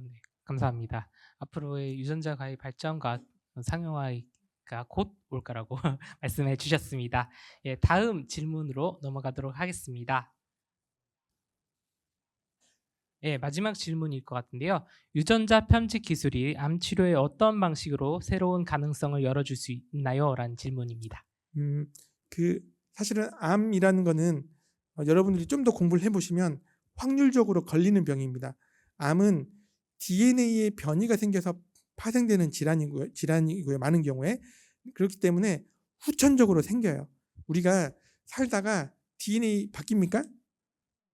네, 감사합니다. 앞으로의 유전자 가위 발전과 상용화가 곧 올 거라고 말씀해 주셨습니다. 예, 다음 질문으로 넘어가도록 하겠습니다. 예, 마지막 질문일 것 같은데요. 유전자 편집 기술이 암 치료에 어떤 방식으로 새로운 가능성을 열어줄 수 있나요? 라는 질문입니다. 사실은 암이라는 거는 여러분들이 좀 더 공부를 해보시면 확률적으로 걸리는 병입니다. 암은 DNA에 변이가 생겨서 파생되는 질환이고요. 많은 경우에 그렇기 때문에 후천적으로 생겨요. 우리가 살다가 DNA 바뀝니까?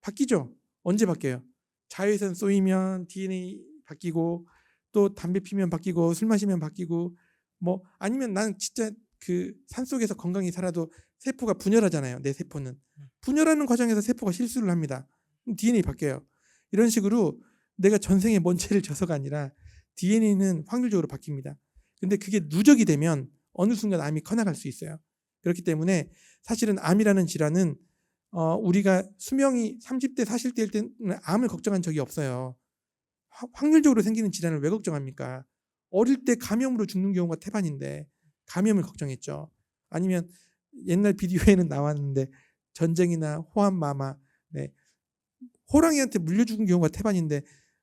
바뀌죠. 언제 바뀌어요? 자외선 쏘이면 DNA 바뀌고, 또 담배 피면 바뀌고, 술 마시면 바뀌고, 뭐 아니면 나는 진짜 그 산속에서 건강히 살아도 세포가 분열하잖아요. 내 세포는 분열하는 과정에서 세포가 실수를 합니다. 그럼 DNA 바뀌어요. 이런 식으로 내가 전생에 뭔 죄를 져서가 아니라 DNA는 확률적으로 바뀝니다. 근데 그게 누적이 되면 어느 순간 암이 커나갈 수 있어요. 그렇기 때문에 사실은 암이라는 질환은 우리가 수명이 30대 40대일 때는 암을 걱정한 적이 없어요. 확률적으로 생기는 질환을 왜 걱정합니까? 어릴 때 감염으로 죽는 경우가 태반인데 감염을 걱정했죠. 아니면 옛날 비디오에는 나왔는데 전쟁이나 호암마마, 네, 호랑이한테 물려 죽은 경우가 태반인데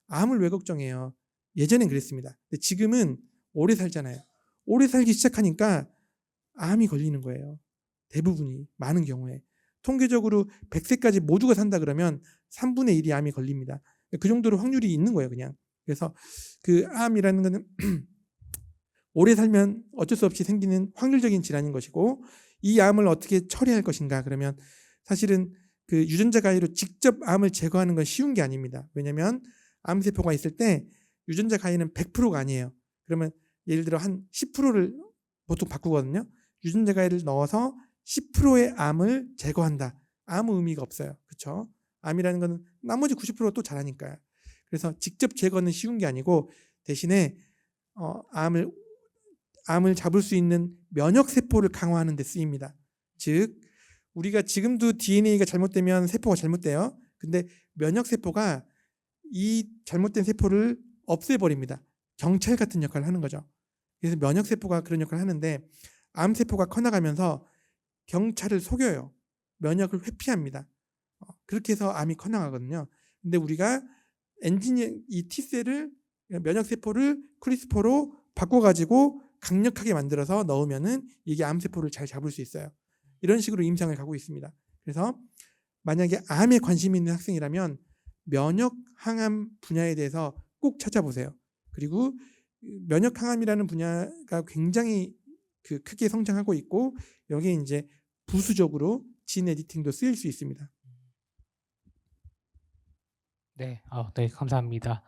암을 왜 걱정해요? 예전엔 그랬습니다. 근데 지금은 오래 살잖아요. 오래 살기 시작하니까 암이 걸리는 거예요. 대부분이, 많은 경우에. 통계적으로 100세까지 모두가 산다 그러면 3분의 1이 암이 걸립니다. 그 정도로 확률이 있는 거예요, 그냥. 그래서 그 암이라는 거는 오래 살면 어쩔 수 없이 생기는 확률적인 질환인 것이고, 이 암을 어떻게 처리할 것인가 그러면 사실은 그 유전자 가위로 직접 암을 제거하는 건 쉬운 게 아닙니다. 왜냐하면 암세포가 있을 때 유전자 가위는 100%가 아니에요. 그러면 예를 들어 한 10%를 보통 바꾸거든요. 유전자 가위를 넣어서 10%의 암을 제거한다. 아무 의미가 없어요. 그렇죠? 암이라는 건 나머지 90%가 또 잘하니까요. 그래서 직접 제거는 쉬운 게 아니고 대신에 암을 잡을 수 있는 면역 세포를 강화하는 데 쓰입니다. 즉 우리가 지금도 DNA가 잘못되면 세포가 잘못돼요. 근데 면역 세포가 이 잘못된 세포를 없애버립니다. 경찰 같은 역할을 하는 거죠. 그래서 면역 세포가 그런 역할을 하는데 암 세포가 커나가면서 경찰을 속여요. 면역을 회피합니다. 그렇게 해서 암이 커나가거든요. 근데 우리가 이 T셀을, 면역 세포를 크리스퍼로 바꿔가지고 강력하게 만들어서 넣으면은 이게 암 세포를 잘 잡을 수 있어요. 이런 식으로 임상을 가고 있습니다. 그래서 만약에 암에 관심 있는 학생이라면 면역 항암 분야에 대해서 꼭 찾아보세요. 그리고 면역 항암이라는 분야가 굉장히 크게 성장하고 있고 여기에 이제 부수적으로 진 에디팅도 쓰일 수 있습니다. 네, 네, 감사합니다.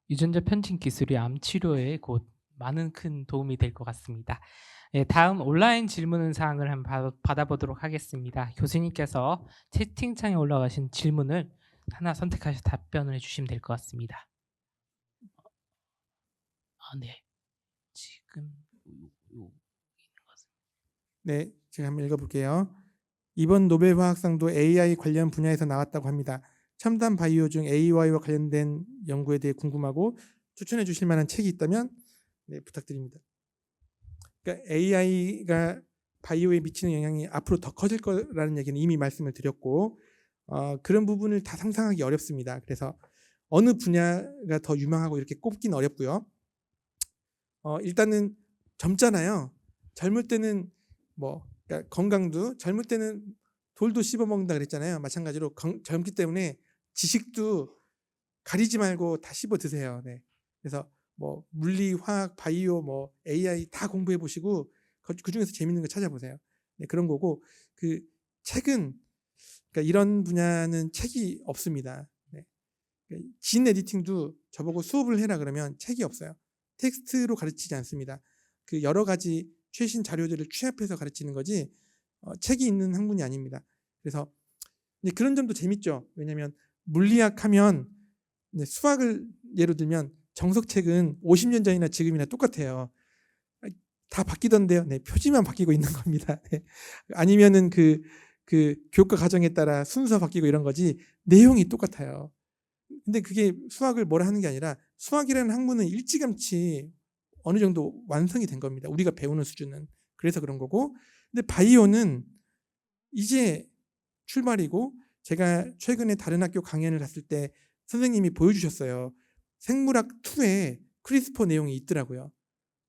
유전자 편집 기술이 암 치료에 곧 많은 큰 도움이 될 것 같습니다. 네, 다음 온라인 질문 사항을 한번 받아보도록 하겠습니다. 교수님께서 채팅창에 올라가신 질문을 하나 선택하셔서 답변을 해주시면 될 것 같습니다. 네, 지금 네, 제가 한번 읽어볼게요. 이번 노벨 화학상도 AI 관련 분야에서 나왔다고 합니다. 첨단 바이오 중 AI와 관련된 연구에 대해 궁금하고 추천해 주실 만한 책이 있다면 네, 부탁드립니다. 그러니까 AI가 바이오에 미치는 영향이 앞으로 더 커질 거라는 얘기는 이미 말씀을 드렸고 그런 부분을 다 상상하기 어렵습니다. 그래서 어느 분야가 더 유망하고 이렇게 꼽기는 어렵고요. 일단은 젊잖아요. 젊을 때는 그러니까 건강도 젊을 때는 돌도 씹어 먹는다 그랬잖아요. 마찬가지로 젊기 때문에 지식도 가리지 말고 다 씹어 드세요. 네. 그래서 물리, 화학, 바이오, AI 다 공부해 보시고 그 중에서 재밌는 거 찾아보세요. 네, 그런 거고 그 책은 그러니까 이런 분야는 책이 없습니다. 네. 진 에디팅도 저보고 수업을 해라 그러면 책이 없어요. 텍스트로 가르치지 않습니다. 그 여러 가지 최신 자료들을 취합해서 가르치는 거지 책이 있는 학문이 아닙니다. 그래서 그런 점도 재밌죠. 왜냐하면 물리학 하면 수학을 예로 들면 정석책은 50년 전이나 지금이나 똑같아요. 다 바뀌던데요. 네, 표지만 바뀌고 있는 겁니다. 네. 아니면은 그 교과 과정에 따라 순서 바뀌고 이런 거지 내용이 똑같아요. 근데 그게 수학을 뭐라 하는 게 아니라 수학이라는 학문은 일찌감치 어느 정도 완성이 된 겁니다. 우리가 배우는 수준은. 그래서 그런 거고. 근데 바이오는 이제 출발이고 제가 최근에 다른 학교 강연을 갔을 때 선생님이 보여주셨어요. 생물학 2에 크리스퍼 내용이 있더라고요.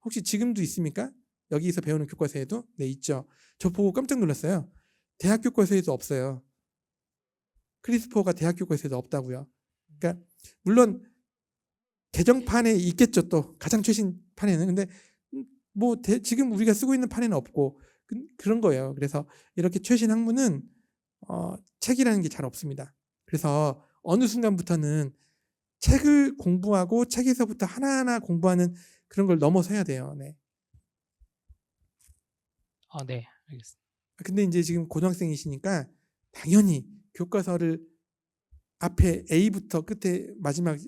혹시 지금도 있습니까? 여기서 배우는 교과서에도? 네, 있죠. 저 보고 깜짝 놀랐어요. 대학 교과서에도 없어요. 크리스퍼가 대학 교과서에도 없다고요. 그러니까 물론 개정판에 있겠죠. 또 가장 최신 판에는. 근데 지금 우리가 쓰고 있는 판에는 없고 그런 거예요. 그래서 이렇게 최신 학문은 책이라는 게 잘 없습니다. 그래서 어느 순간부터는 책을 공부하고 책에서부터 하나하나 공부하는 그런 걸 넘어서야 돼요. 네. 네, 알겠습니다. 근데 이제 지금 고등학생이시니까 당연히 교과서를 앞에 A부터 끝에 마지막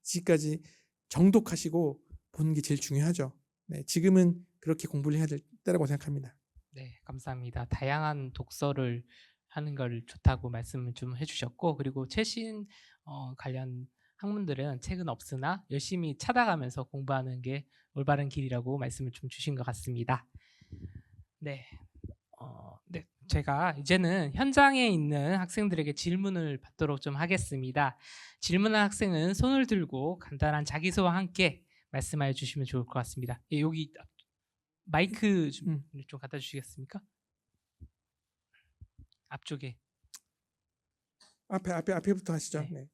G까지 정독하시고 보는 게 제일 중요하죠. 네, 지금은 그렇게 공부를 해야 될 때라고 생각합니다. 네, 감사합니다. 다양한 독서를 하는 걸 좋다고 말씀을 좀 해주셨고, 그리고 최신 관련 학문들은 책은 없으나 열심히 찾아가면서 공부하는 게 올바른 길이라고 말씀을 좀 주신 것 같습니다. 네, 네, 제가 이제는 현장에 있는 학생들에게 질문을 받도록 좀 하겠습니다. 질문한 학생은 손을 들고 간단한 자기소와 함께 말씀하여 주시면 좋을 것 같습니다. 예, 여기 마이크 좀 갖다 주시겠습니까? 앞쪽에. 앞에부터 하시죠. 네. 네.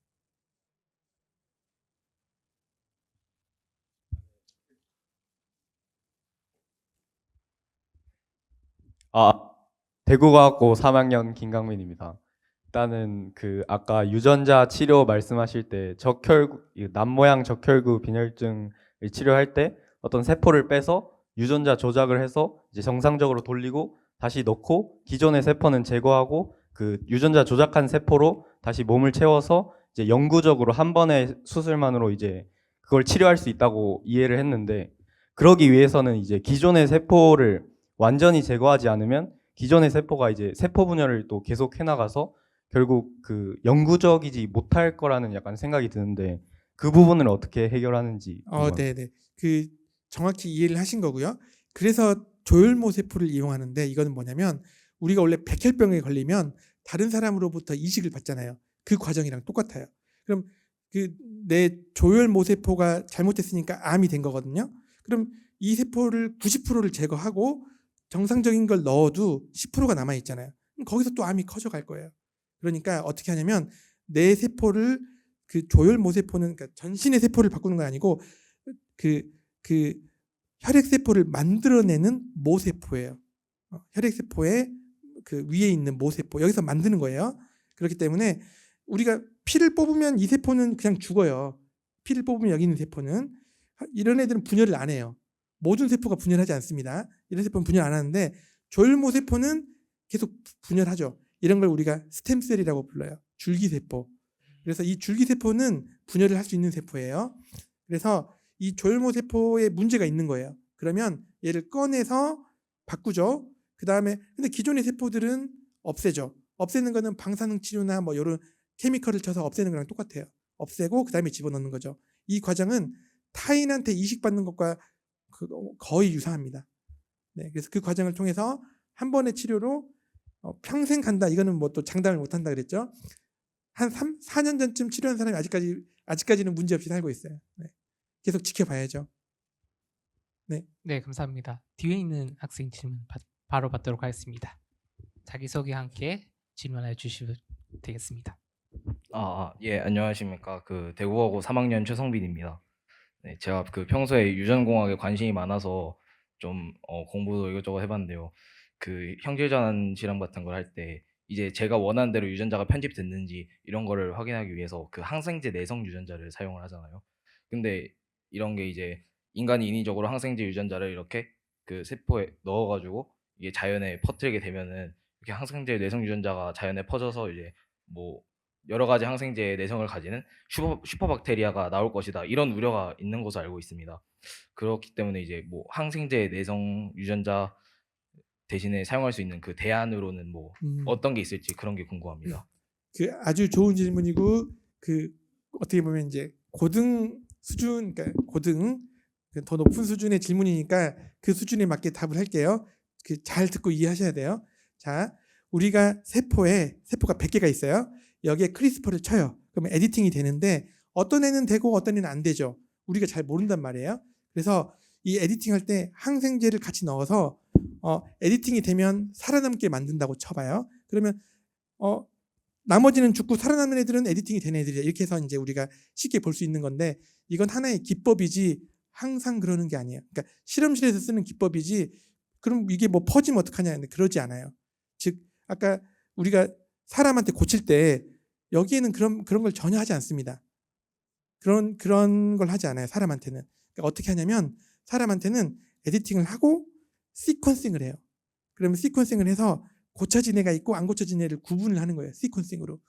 대구과학고 3학년 김강민입니다. 일단은 그 아까 유전자 치료 말씀하실 때 남모양 적혈구 빈혈증을 치료할 때 어떤 세포를 빼서 유전자 조작을 해서 이제 정상적으로 돌리고 다시 넣고 기존의 세포는 제거하고 그 유전자 조작한 세포로 다시 몸을 채워서 이제 영구적으로 한 번의 수술만으로 이제 그걸 치료할 수 있다고 이해를 했는데, 그러기 위해서는 이제 기존의 세포를 완전히 제거하지 않으면 기존의 세포가 이제 세포 분열을 또 계속 해나가서 결국 그 영구적이지 못할 거라는 약간 생각이 드는데, 그 부분을 어떻게 해결하는지. 네네. 그 정확히 이해를 하신 거고요. 그래서 조혈모 세포를 이용하는데, 이거는 뭐냐면 우리가 원래 백혈병에 걸리면 다른 사람으로부터 이식을 받잖아요. 그 과정이랑 똑같아요. 그럼 그 내 조혈모 세포가 잘못됐으니까 암이 된 거거든요. 그럼 이 세포를 90%를 제거하고 정상적인 걸 넣어도 10%가 남아 있잖아요. 그럼 거기서 또 암이 커져갈 거예요. 그러니까 어떻게 하냐면 내 세포를, 그 조혈모 세포는 그러니까 전신의 세포를 바꾸는 건 아니고 그 혈액 세포를 만들어내는 모세포예요. 혈액 세포의 그 위에 있는 모세포, 여기서 만드는 거예요. 그렇기 때문에 우리가 피를 뽑으면 이 세포는 그냥 죽어요. 피를 뽑으면 여기 있는 세포는, 이런 애들은 분열을 안 해요. 모든 세포가 분열하지 않습니다. 이런 세포는 분열 안 하는데 조혈모 세포는 계속 분열하죠. 이런 걸 우리가 스템셀이라고 불러요. 줄기세포. 그래서 이 줄기세포는 분열을 할 수 있는 세포예요. 그래서 이 조혈모 세포에 문제가 있는 거예요. 그러면 얘를 꺼내서 바꾸죠. 그 다음에 근데 기존의 세포들은 없애죠. 없애는 거는 방사능 치료나 뭐 이런 케미컬을 쳐서 없애는 거랑 똑같아요. 없애고 그 다음에 집어넣는 거죠. 이 과정은 타인한테 이식받는 것과 거의 유사합니다. 네, 그래서 그 과정을 통해서 한 번의 치료로 평생 간다. 이거는 뭐 또 장담을 못한다 그랬죠. 한 4년 전쯤 치료한 사람이 아직까지는 문제 없이 살고 있어요. 네. 계속 지켜봐야죠. 네. 네, 감사합니다. 뒤에 있는 학생 질문 바로 받도록 하겠습니다. 자기소개 함께 질문해 주시면 되겠습니다. 예, 안녕하십니까. 그 대구과고 3학년 최성빈입니다. 네, 제가 그 평소에 유전공학에 관심이 많아서 좀 공부도 이것저것 해봤는데요. 그 형질전환 실험 같은 걸 할 때 이제 제가 원하는 대로 유전자가 편집됐는지 이런 거를 확인하기 위해서 그 항생제 내성 유전자를 사용을 하잖아요. 근데 이런 게 이제 인간이 인위적으로 항생제 유전자를 이렇게 그 세포에 넣어가지고 이게 자연에 퍼뜨리게 되면은 이렇게 항생제 내성 유전자가 자연에 퍼져서 이제 뭐 여러 가지 항생제의 내성을 가지는 슈퍼박테리아가 나올 것이다, 이런 우려가 있는 것으로 알고 있습니다. 그렇기 때문에 이제 뭐 항생제 내성 유전자 대신에 사용할 수 있는 그 대안으로는 뭐 어떤 게 있을지 그런 게 궁금합니다. 그 아주 좋은 질문이고, 그 어떻게 보면 이제 고등 수준, 그러니까 고등 더 높은 수준의 질문이니까 그 수준에 맞게 답을 할게요. 그 잘 듣고 이해하셔야 돼요. 자, 우리가 세포가 100개가 있어요. 여기에 크리스퍼를 쳐요. 그러면 에디팅이 되는데 어떤 애는 되고 어떤 애는 안 되죠. 우리가 잘 모른단 말이에요. 그래서 이 에디팅 할 때 항생제를 같이 넣어서 에디팅이 되면 살아남게 만든다고 쳐봐요. 그러면 나머지는 죽고 살아남는 애들은 에디팅이 된 애들이야. 이렇게 해서 이제 우리가 쉽게 볼 수 있는 건데, 이건 하나의 기법이지 항상 그러는 게 아니에요. 그러니까 실험실에서 쓰는 기법이지, 그럼 이게 뭐 퍼지면 어떡하냐, 그러지 않아요. 즉 아까 우리가 사람한테 고칠 때 여기에는 그런 걸 전혀 하지 않습니다. 그런 걸 하지 않아요. 사람한테는. 그러니까 어떻게 하냐면 사람한테는 에디팅을 하고 시퀀싱을 해요. 그러면 시퀀싱을 해서 고쳐진 애가 있고 안 고쳐진 애를 구분을 하는 거예요. 시퀀싱으로.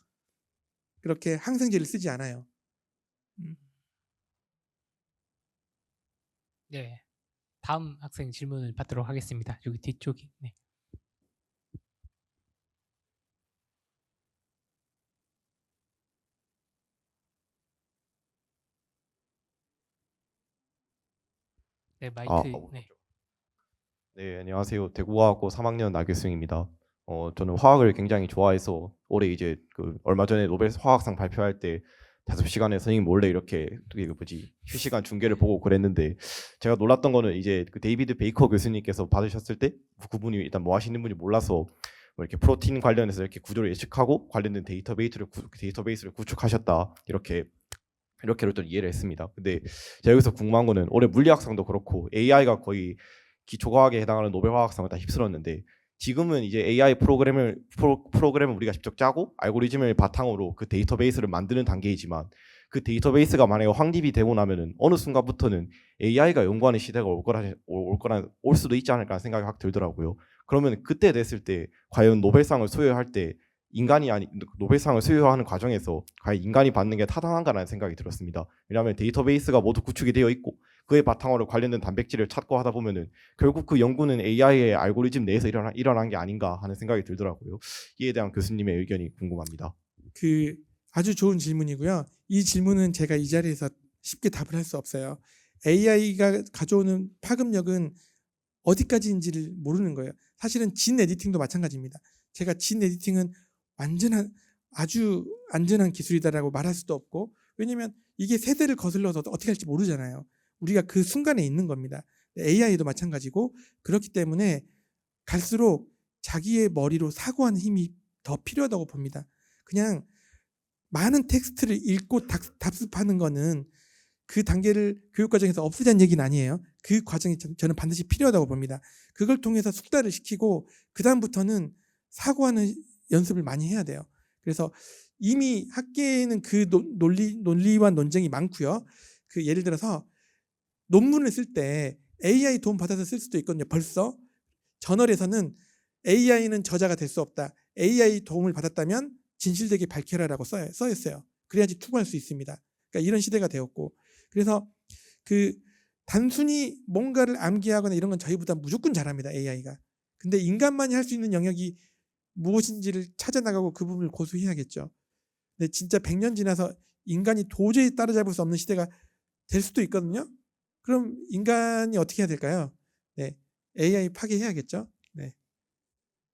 그렇게 항생제를 쓰지 않아요. 네. 다음 학생 질문을 받도록 하겠습니다. 여기 뒤쪽이. 네. 네, 마이크. 네. 네, 안녕하세요. 대구화학고 3학년 나교승입니다. 저는 화학을 굉장히 좋아해서 올해 이제 그 얼마 전에 노벨 화학상 발표할 때 자습 시간에 선생님 몰래 이렇게 실시간 중계를 보고 그랬는데 제가 놀랐던 거는 이제 그 데이비드 베이커 교수님께서 받으셨을 때 그분이 일단 뭐 하시는 분이 몰라서 뭐 이렇게 프로틴 관련해서 이렇게 구조를 예측하고 관련된 데이터베이스를 구축하셨다 이렇게로 좀 이해를 했습니다. 근데 제가 여기서 궁금한 거는 올해 물리학상도 그렇고 AI가 거의 기초과학에 해당하는 노벨 화학상을 다 휩쓸었는데 지금은 이제 AI 프로그램을 우리가 직접 짜고 알고리즘을 바탕으로 그 데이터베이스를 만드는 단계이지만 그 데이터베이스가 만약에 확립이 되고 나면은 어느 순간부터는 AI가 연구하는 시대가 올 수도 있지 않을까 생각이 확 들더라고요. 그러면 그때 됐을 때 과연 노벨상을 수여할 때 노벨상을 수여하는 과정에서 과연 인간이 받는 게 타당한가라는 생각이 들었습니다. 왜냐하면 데이터베이스가 모두 구축이 되어 있고 그에 바탕으로 관련된 단백질을 찾고 하다 보면은 결국 그 연구는 AI의 알고리즘 내에서 일어난 게 아닌가 하는 생각이 들더라고요. 이에 대한 교수님의 의견이 궁금합니다. 그 아주 좋은 질문이고요. 이 질문은 제가 이 자리에서 쉽게 답을 할 수 없어요. AI가 가져오는 파급력은 어디까지인지를 모르는 거예요. 사실은 진 에디팅도 마찬가지입니다. 제가 진 에디팅은 아주 안전한 기술이다라고 말할 수도 없고, 왜냐면 이게 세대를 거슬러서 어떻게 할지 모르잖아요. 우리가 그 순간에 있는 겁니다. AI도 마찬가지고, 그렇기 때문에 갈수록 자기의 머리로 사고하는 힘이 더 필요하다고 봅니다. 그냥 많은 텍스트를 읽고 답습하는 거는 그 단계를 교육과정에서 없애자는 얘기는 아니에요. 그 과정이 저는 반드시 필요하다고 봅니다. 그걸 통해서 숙달을 시키고 그 다음부터는 사고하는 연습을 많이 해야 돼요. 그래서 이미 학계에는 그 논리와 논쟁이 많고요. 그 예를 들어서 논문을 쓸 때 AI 도움 받아서 쓸 수도 있거든요. 벌써 저널에서는 AI는 저자가 될 수 없다. AI 도움을 받았다면 진실되게 밝혀라라고 써 있어요. 그래야지 투고할 수 있습니다. 그러니까 이런 시대가 되었고, 그래서 그 단순히 뭔가를 암기하거나 이런 건 저희보다 무조건 잘합니다. AI가. 근데 인간만이 할 수 있는 영역이 무엇인지를 찾아나가고 그 부분을 고수해야겠죠. 근데 진짜 100년 지나서 인간이 도저히 따라잡을 수 없는 시대가 될 수도 있거든요. 그럼 인간이 어떻게 해야 될까요? 네, AI 파괴해야겠죠. 네.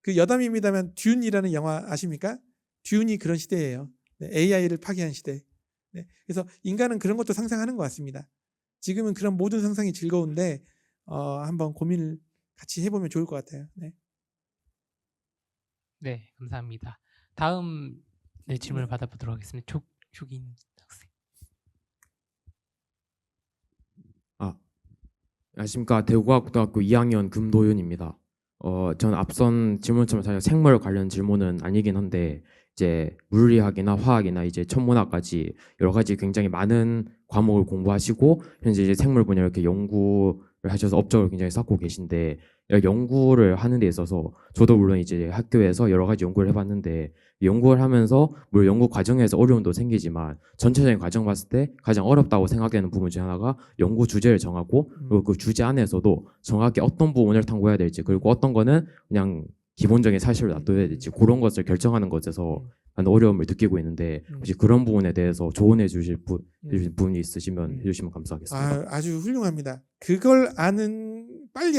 그 여담입니다만 듄이라는 영화 아십니까? 듄이 그런 시대예요. 네, AI를 파괴한 시대. 네, 그래서 인간은 그런 것도 상상하는 것 같습니다. 지금은 그런 모든 상상이 즐거운데 한번 고민을 같이 해보면 좋을 것 같아요. 네. 네, 감사합니다. 다음 질문을 받아보도록 하겠습니다. 촉인 학생. 안녕하십니까. 대구과학고등학교 2학년 금도윤입니다. 전 앞선 질문처럼 사실 생물 관련 질문은 아니긴 한데 이제 물리학이나 화학이나 이제 천문학까지 여러 가지 굉장히 많은 과목을 공부하시고 현재 이제 생물 분야 이렇게 연구를 하셔서 업적을 굉장히 쌓고 계신데, 연구를 하는 데 있어서 저도 물론 이제 학교에서 여러 가지 연구를 해봤는데 연구를 하면서 물론 연구 과정에서 어려움도 생기지만 전체적인 과정 봤을 때 가장 어렵다고 생각되는 부분 중 하나가 연구 주제를 정하고 그리고 그 주제 안에서도 정확히 어떤 부분을 탐구해야 될지 그리고 어떤 거는 그냥 기본적인 사실을 놔둬야 될지 그런 것을 결정하는 것에서 많은 어려움을 느끼고 있는데 혹시 그런 부분에 대해서 조언해 주실 부분이 있으시면 해주시면 감사하겠습니다. 아주 훌륭합니다. 그걸 빨리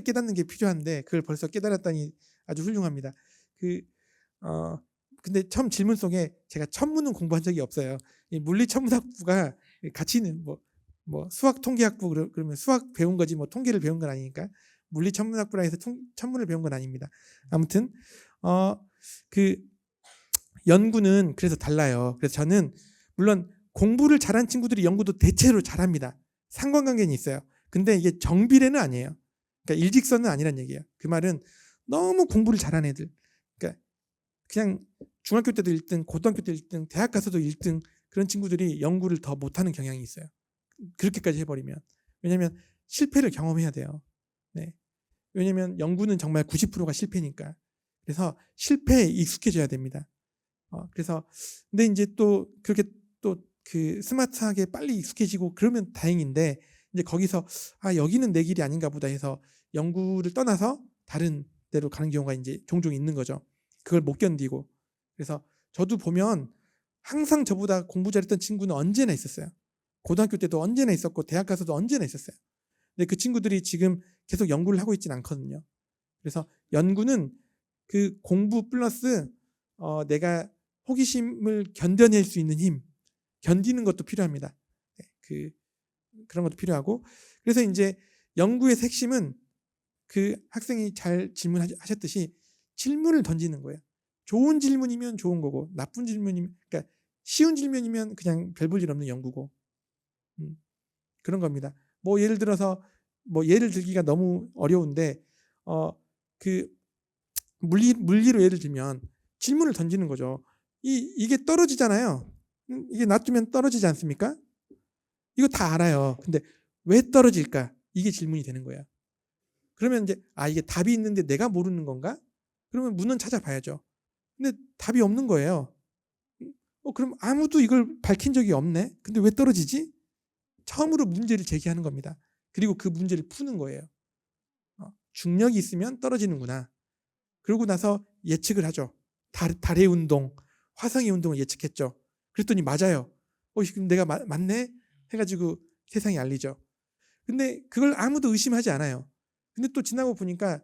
깨닫는 게 필요한데 그걸 벌써 깨달았다니 아주 훌륭합니다. 근데 처음 질문 속에 제가 천문은 공부한 적이 없어요. 이 물리천문학부가 같이 있는 뭐 수학 통계학부 그러면 수학 배운 거지 뭐 통계를 배운 건 아니니까 물리천문학부라 해서 천문을 배운 건 아닙니다. 아무튼 그 연구는 그래서 달라요. 그래서 저는 물론 공부를 잘한 친구들이 연구도 대체로 잘합니다. 상관관계는 있어요. 근데 이게 정비례는 아니에요. 그러니까 일직선은 아니란 얘기예요. 그 말은 너무 공부를 잘한 애들, 그러니까 그냥 중학교 때도 1등, 고등학교 때 1등, 대학 가서도 1등 그런 친구들이 연구를 더 못하는 경향이 있어요. 그렇게까지 해버리면. 왜냐하면 실패를 경험해야 돼요. 네. 왜냐하면 연구는 정말 90%가 실패니까. 그래서 실패에 익숙해져야 됩니다. 그래서 근데 이제 또 그렇게 또 그 스마트하게 빨리 익숙해지고 그러면 다행인데 이제 거기서 여기는 내 길이 아닌가 보다 해서 연구를 떠나서 다른 데로 가는 경우가 이제 종종 있는 거죠. 그걸 못 견디고. 그래서 저도 보면 항상 저보다 공부 잘했던 친구는 언제나 있었어요. 고등학교 때도 언제나 있었고 대학 가서도 언제나 있었어요. 근데 그 친구들이 지금 계속 연구를 하고 있지는 않거든요. 그래서 연구는 그 공부 플러스 내가 호기심을 견뎌낼 수 있는 힘, 견디는 것도 필요합니다. 그런 것도 필요하고. 그래서 이제 연구의 핵심은 그 학생이 잘 질문하셨듯이 질문을 던지는 거예요. 좋은 질문이면 좋은 거고, 나쁜 질문이면, 그러니까 쉬운 질문이면 그냥 별 볼 일 없는 연구고, 그런 겁니다. 뭐 예를 들어서 뭐 예를 들기가 너무 어려운데, 그 물리로 예를 들면 질문을 던지는 거죠. 이게 떨어지잖아요. 이게 놔두면 떨어지지 않습니까? 이거 다 알아요. 근데 왜 떨어질까? 이게 질문이 되는 거야. 그러면 이제 이게 답이 있는데 내가 모르는 건가? 그러면 문헌 찾아봐야죠. 근데 답이 없는 거예요. 그럼 아무도 이걸 밝힌 적이 없네. 근데 왜 떨어지지? 처음으로 문제를 제기하는 겁니다. 그리고 그 문제를 푸는 거예요. 중력이 있으면 떨어지는구나. 그러고 나서 예측을 하죠. 달의 운동, 화성의 운동을 예측했죠. 그랬더니 맞아요. 지금 내가 맞네? 해가지고 세상에 알리죠. 근데 그걸 아무도 의심하지 않아요. 근데 또 지나고 보니까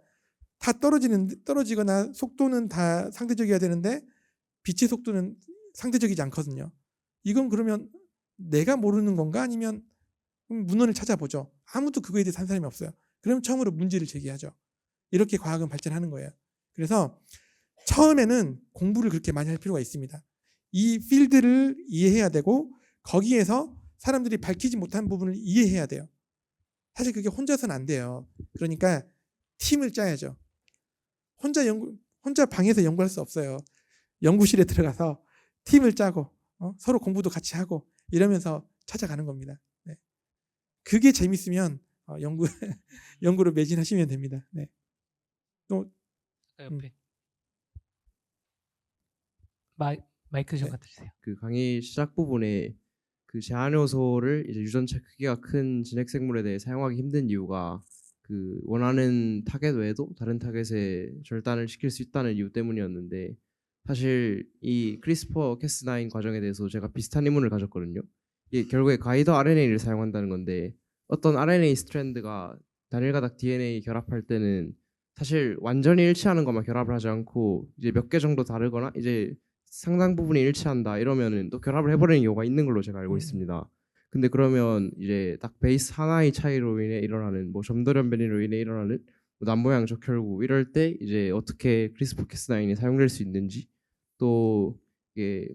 다 떨어지거나 속도는 다 상대적이어야 되는데 빛의 속도는 상대적이지 않거든요. 이건 그러면 내가 모르는 건가? 아니면 문헌을 찾아보죠. 아무도 그거에 대해서 한 사람이 없어요. 그럼 처음으로 문제를 제기하죠. 이렇게 과학은 발전하는 거예요. 그래서 처음에는 공부를 그렇게 많이 할 필요가 있습니다. 이 필드를 이해해야 되고 거기에서 사람들이 밝히지 못한 부분을 이해해야 돼요. 사실 그게 혼자서는 안 돼요. 그러니까 팀을 짜야죠. 혼자 방에서 연구할 수 없어요. 연구실에 들어가서 팀을 짜고 서로 공부도 같이 하고 이러면서 찾아가는 겁니다. 네. 그게 재밌으면 연구로 매진하시면 됩니다. 네. 또 옆에 마이크 좀 네. 갖다 주세요. 그 강의 시작 부분에 그 제한 요소를 이제 유전체 크기가 큰 진핵 생물에 대해 사용하기 힘든 이유가 그 원하는 타겟 외에도 다른 타겟에 절단을 시킬 수 있다는 이유 때문이었는데, 사실 이 크리스퍼 캐스9 과정에 대해서 제가 비슷한 의문을 가졌거든요. 이게 결국에 가이드 RNA를 사용한다는 건데 어떤 RNA 스트랜드가 단일 가닥 DNA 결합할 때는 사실 완전히 일치하는 것만 결합을 하지 않고 이제 몇 개 정도 다르거나 이제 상당 부분이 일치한다 이러면은 또 결합을 해버리는 경우가 있는 걸로 제가 알고 있습니다. 근데 그러면 이제 딱 베이스 하나의 차이로 인해 일어나는 뭐 점돌연 변이로 인해 일어나는 뭐 남모양 적혈구 이럴 때 이제 어떻게 크리스퍼 캐스9이 사용될 수 있는지, 또 이게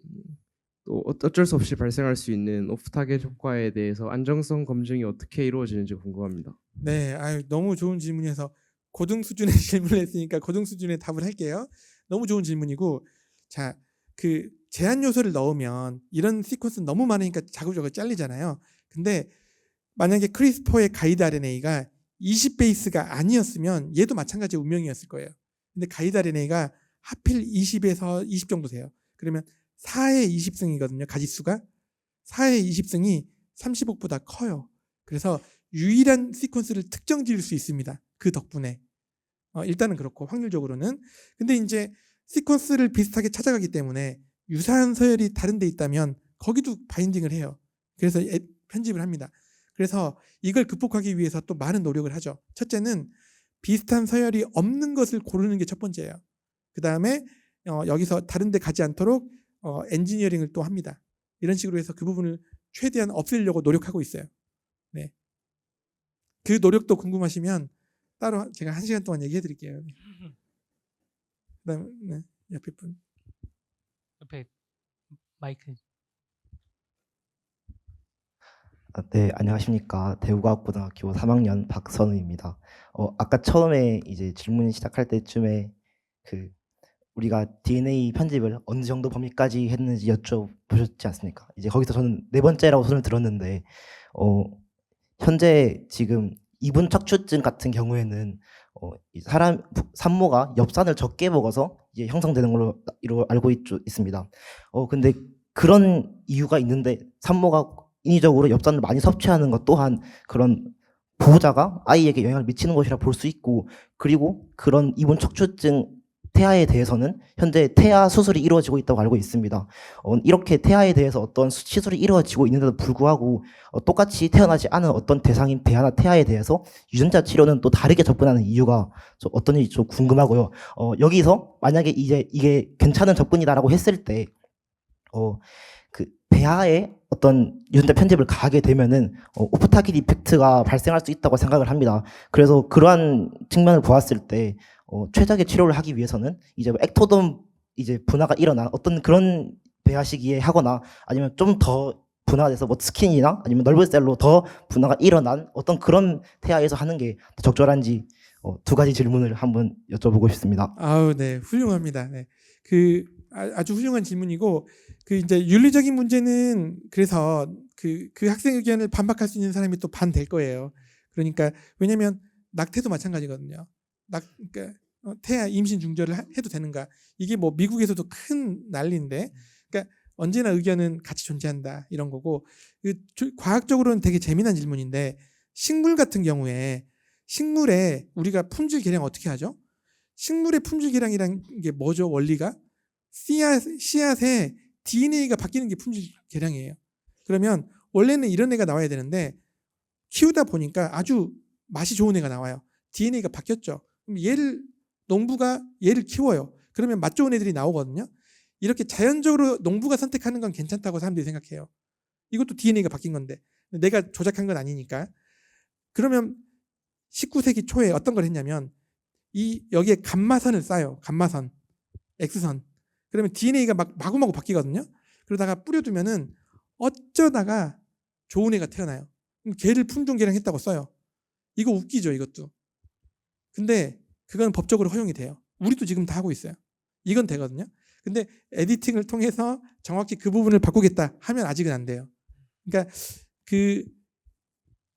또 어쩔 수 없이 발생할 수 있는 오프 타겟 효과에 대해서 안정성 검증이 어떻게 이루어지는지 궁금합니다. 네, 너무 좋은 질문이어서 고등 수준의 질문을 했으니까 고등 수준의 답을 할게요. 너무 좋은 질문이고, 자, 그 제한 요소를 넣으면 이런 시퀀스 너무 많으니까 자글자글 잘리잖아요. 근데 만약에 크리스퍼의 가이드 RNA가 20베이스가 아니었으면 얘도 마찬가지 운명이었을 거예요. 근데 가이드 RNA가 하필 20에서 20 정도 돼요. 그러면 4의 20승이거든요. 가지수가 4의 20승이 30억보다 커요. 그래서 유일한 시퀀스를 특정 지을 수 있습니다. 그 덕분에 일단은 그렇고 확률적으로는. 근데 이제 시퀀스를 비슷하게 찾아가기 때문에 유사한 서열이 다른 데 있다면 거기도 바인딩을 해요. 그래서 편집을 합니다. 그래서 이걸 극복하기 위해서 또 많은 노력을 하죠. 첫째는 비슷한 서열이 없는 것을 고르는 게 첫 번째예요. 그 다음에 여기서 다른 데 가지 않도록 엔지니어링을 또 합니다. 이런 식으로 해서 그 부분을 최대한 없애려고 노력하고 있어요. 네. 그 노력도 궁금하시면 따로 제가 1시간 동안 얘기해 드릴게요. 그다음에 네, 옆에 분. 옆에 마이크. 네, 안녕하십니까. 대구과학고등학교 3학년 박선우입니다. 아까 처음에 이제 질문 시작할 때쯤에 그 우리가 DNA 편집을 어느 정도 범위까지 했는지 여쭤보셨지 않습니까? 이제 거기서 저는 네 번째라고 손을 들었는데 현재 지금 이분 척추증 같은 경우에는 이 사람 산모가 엽산을 적게 먹어서 이제 형성되는 걸로 알고 있습니다. 근데 그런 이유가 있는데 산모가 인위적으로 엽산을 많이 섭취하는 것 또한 그런 보호자가 아이에게 영향을 미치는 것이라 볼 수 있고, 그리고 그런 이분 척추증 태아에 대해서는 현재 태아 수술이 이루어지고 있다고 알고 있습니다. 이렇게 태아에 대해서 어떤 시술이 이루어지고 있는데도 불구하고 똑같이 태어나지 않은 어떤 대상인 배아나 태아에 대해서 유전자 치료는 또 다르게 접근하는 이유가 어떤지 좀 궁금하고요. 여기서 만약에 이제 이게 괜찮은 접근이다라고 했을 때 그 배아에 어떤 유전자 편집을 가하게 되면은 오프타깃 이펙트가 발생할 수 있다고 생각을 합니다. 그래서 그러한 측면을 보았을 때 최적의 치료를 하기 위해서는 이제 액토덤 이제 분화가 일어난 어떤 그런 배아 시기에 하거나 아니면 좀 더 분화가 돼서 뭐 스킨이나 아니면 넓은 셀로 더 분화가 일어난 어떤 그런 태아에서 하는 게 더 적절한지 두 가지 질문을 한번 여쭤보고 싶습니다. 아우, 네, 훌륭합니다. 네, 아주 훌륭한 질문이고, 이제 윤리적인 문제는 그래서 그 학생 의견을 반박할 수 있는 사람이 또 반 될 거예요. 그러니까 왜냐하면 낙태도 마찬가지거든요. 그러니까 태아 임신 중절을 해도 되는가? 이게 뭐 미국에서도 큰 난리인데, 그러니까 언제나 의견은 같이 존재한다 이런 거고, 과학적으로는 되게 재미난 질문인데, 식물 같은 경우에 식물에 우리가 품질 계량 어떻게 하죠? 식물의 품질 계량이란 게 뭐죠? 원리가 씨앗에 DNA가 바뀌는 게 품질 계량이에요. 그러면 원래는 이런 애가 나와야 되는데 키우다 보니까 아주 맛이 좋은 애가 나와요. DNA가 바뀌었죠. 그럼 농부가 얘를 키워요. 그러면 맛 좋은 애들이 나오거든요. 이렇게 자연적으로 농부가 선택하는 건 괜찮다고 사람들이 생각해요. 이것도 DNA가 바뀐 건데 내가 조작한 건 아니니까. 그러면 19세기 초에 어떤 걸 했냐면 여기에 감마선을 쌓아요. 감마선, X선. 그러면 DNA가 막 마구마구 바뀌거든요. 그러다가 뿌려두면은 어쩌다가 좋은 애가 태어나요. 그럼 걔를 품종 계량했다고 써요. 이거 웃기죠, 이것도. 근데 그건 법적으로 허용이 돼요. 우리도 지금 다 하고 있어요. 이건 되거든요. 근데 에디팅을 통해서 정확히 그 부분을 바꾸겠다 하면 아직은 안 돼요. 그러니까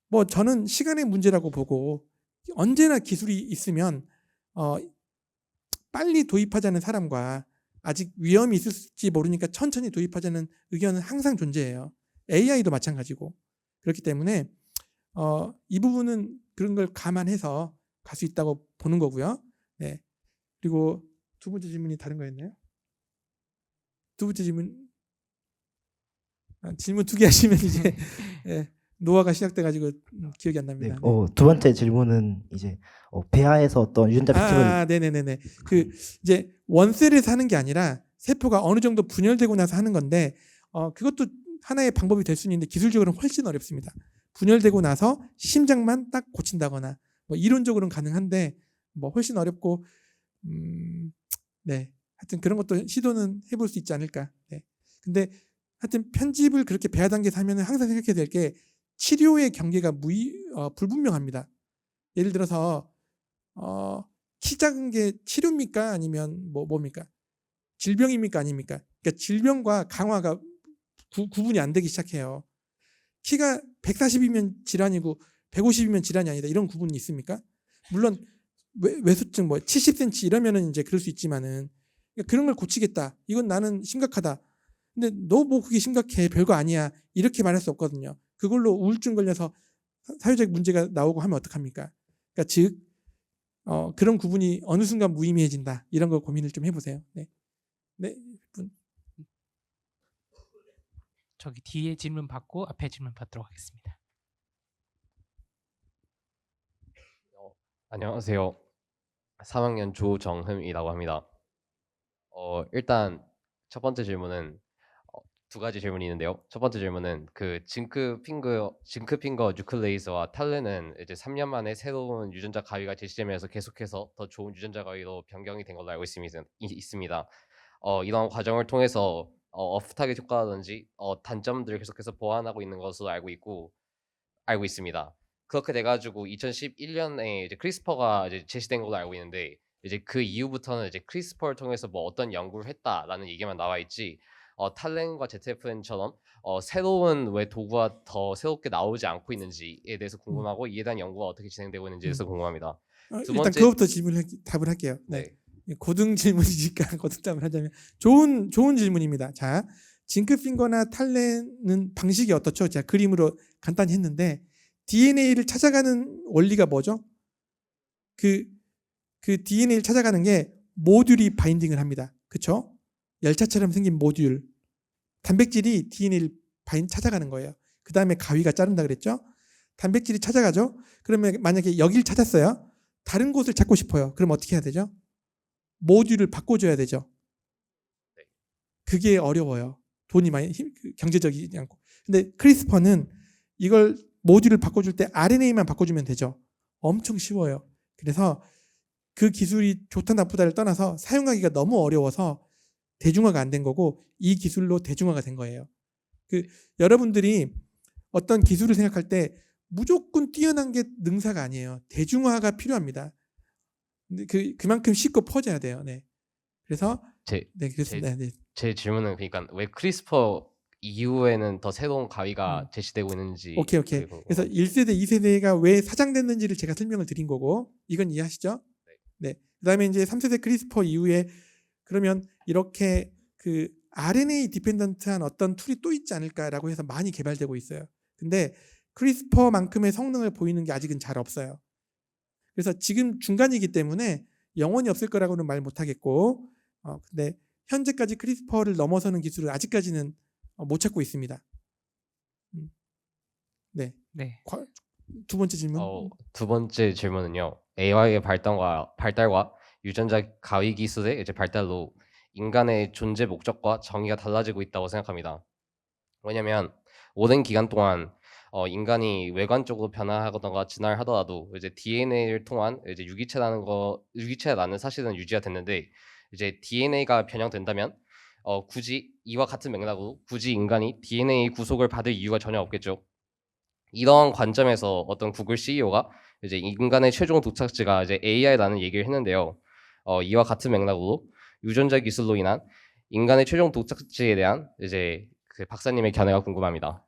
뭐 저는 시간의 문제라고 보고, 언제나 기술이 있으면 빨리 도입하자는 사람과 아직 위험이 있을지 모르니까 천천히 도입하자는 의견은 항상 존재해요. AI도 마찬가지고. 그렇기 때문에 이 부분은 그런 걸 감안해서 갈 수 있다고 보는 거고요. 네. 그리고 두 번째 질문이 다른 거였나요? 두 번째 질문 두 개 하시면 이제 네, 노화가 시작돼가지고 기억이 안 납니다. 네, 두 번째 질문은 이제 배아에서 어떤 유전자 편집을 네네네네. 이제 원셀에서 하는 게 아니라 세포가 어느 정도 분열되고 나서 하는 건데, 그것도 하나의 방법이 될 수 있는데 기술적으로는 훨씬 어렵습니다. 분열되고 나서 심장만 딱 고친다거나 뭐 이론적으로는 가능한데 뭐 훨씬 어렵고, 네, 하여튼 그런 것도 시도는 해볼 수 있지 않을까. 네. 근데 하여튼 편집을 그렇게 배아 단계에서 하면은 항상 생각해야 될 게 치료의 경계가 불분명합니다. 예를 들어서 키 작은 게 치료입니까? 아니면 뭡니까? 질병입니까? 아닙니까? 그러니까 질병과 강화가 구분이 안 되기 시작해요. 키가 140이면 질환이고 150이면 질환이 아니다. 이런 구분이 있습니까? 물론 외수증 70cm 이러면은 이제 그럴 수 있지만은, 그러니까 그런 걸 고치겠다. 이건 나는 심각하다. 근데 너 뭐 그게 심각해. 별거 아니야. 이렇게 말할 수 없거든요. 그걸로 우울증 걸려서 사회적 문제가 나오고 하면 어떡합니까? 그러니까 즉 그런 구분이 어느 순간 무의미해진다. 이런 거 고민을 좀 해보세요. 네. 네. 저기 뒤에 질문 받고 앞에 질문 받도록 하겠습니다. 안녕하세요. 3학년 조정흠이라고 합니다. 일단 첫 번째 질문은 두 가지 질문이 있는데요. 첫 번째 질문은 그 징크핑거 뉴클레이스와 탈르는 이제 3년 만에 새로운 유전자 가위가 제시되면서 계속해서 더 좋은 유전자 가위로 변경이 된 걸로 알고 있습니다. 이런 과정을 통해서 오프타깃 효과라든지 단점들을 계속해서 보완하고 있는 것으로 알고 있습니다. 그렇게 돼가지고 2011년에 이제 크리스퍼가 이제 제시된 걸로 알고 있는데, 이제 그 이후부터는 이제 크리스퍼를 통해서 뭐 어떤 연구를 했다라는 얘기만 나와 있지 탈렌과 ZFN처럼 새로운 왜 도구가 더 새롭게 나오지 않고 있는지에 대해서 궁금하고 이에 대한 연구가 어떻게 진행되고 있는지에 대해서 궁금합니다. 두 일단 번째- 그것부터 답을 할게요. 네. 고등 질문이니까 고등 답을 하자면 좋은 질문입니다. 자, 징크핑거나 탈렌은 방식이 어떻죠? 제가 그림으로 간단히 했는데 DNA를 찾아가는 원리가 뭐죠? 그 DNA를 찾아가는 게 모듈이 바인딩을 합니다. 그렇죠? 열차처럼 생긴 모듈. 단백질이 DNA를 찾아가는 거예요. 그 다음에 가위가 자른다 그랬죠? 단백질이 찾아가죠? 그러면 만약에 여기를 찾았어요. 다른 곳을 찾고 싶어요. 그럼 어떻게 해야 되죠? 모듈을 바꿔줘야 되죠. 그게 어려워요. 돈이 많이 경제적이지 않고. 근데 크리스퍼는 이걸 모듈을 바꿔줄 때 RNA만 바꿔주면 되죠. 엄청 쉬워요. 그래서 그 기술이 좋다 나쁘다를 떠나서 사용하기가 너무 어려워서 대중화가 안 된 거고 이 기술로 대중화가 된 거예요. 여러분들이 어떤 기술을 생각할 때 무조건 뛰어난 게 능사가 아니에요. 대중화가 필요합니다. 근데 그만큼 쉽고 퍼져야 돼요. 네. 그래서 네, 그렇습니다. 네. 제 질문은 그러니까 왜 크리스퍼 이후에는 더 새로운 가위가 제시되고 있는지. 오케이. 그래서 1세대, 2세대가 왜 사장됐는지를 제가 설명을 드린 거고 이건 이해하시죠? 네. 그다음에 이제 3세대 크리스퍼 이후에 그러면 이렇게 그 RNA 디펜던트한 어떤 툴이 또 있지 않을까라고 해서 많이 개발되고 있어요. 근데 크리스퍼만큼의 성능을 보이는 게 아직은 잘 없어요. 그래서 지금 중간이기 때문에 영원히 없을 거라고는 말 못하겠고 근데 현재까지 크리스퍼를 넘어서는 기술을 아직까지는 못 찾고 있습니다. 네. 두 번째 질문. 두 번째 질문은요. AI의 발달과 유전자 가위 기술의 이제 발달로 인간의 존재 목적과 정의가 달라지고 있다고 생각합니다. 왜냐하면 오랜 기간 동안 인간이 외관적으로 변화하거나 진화하더라도 이제 DNA를 통한 이제 유기체라는 사실은 유지가 됐는데 이제 DNA가 변형된다면 굳이 이와 같은 맥락으로 굳이 인간이 DNA 구속을 받을 이유가 전혀 없겠죠. 이러한 관점에서 어떤 구글 CEO가 이제 인간의 최종 도착지가 이제 AI라는 얘기를 했는데요. 이와 같은 맥락으로 유전자 기술로 인한 인간의 최종 도착지에 대한 이제 그 박사님의 견해가 궁금합니다.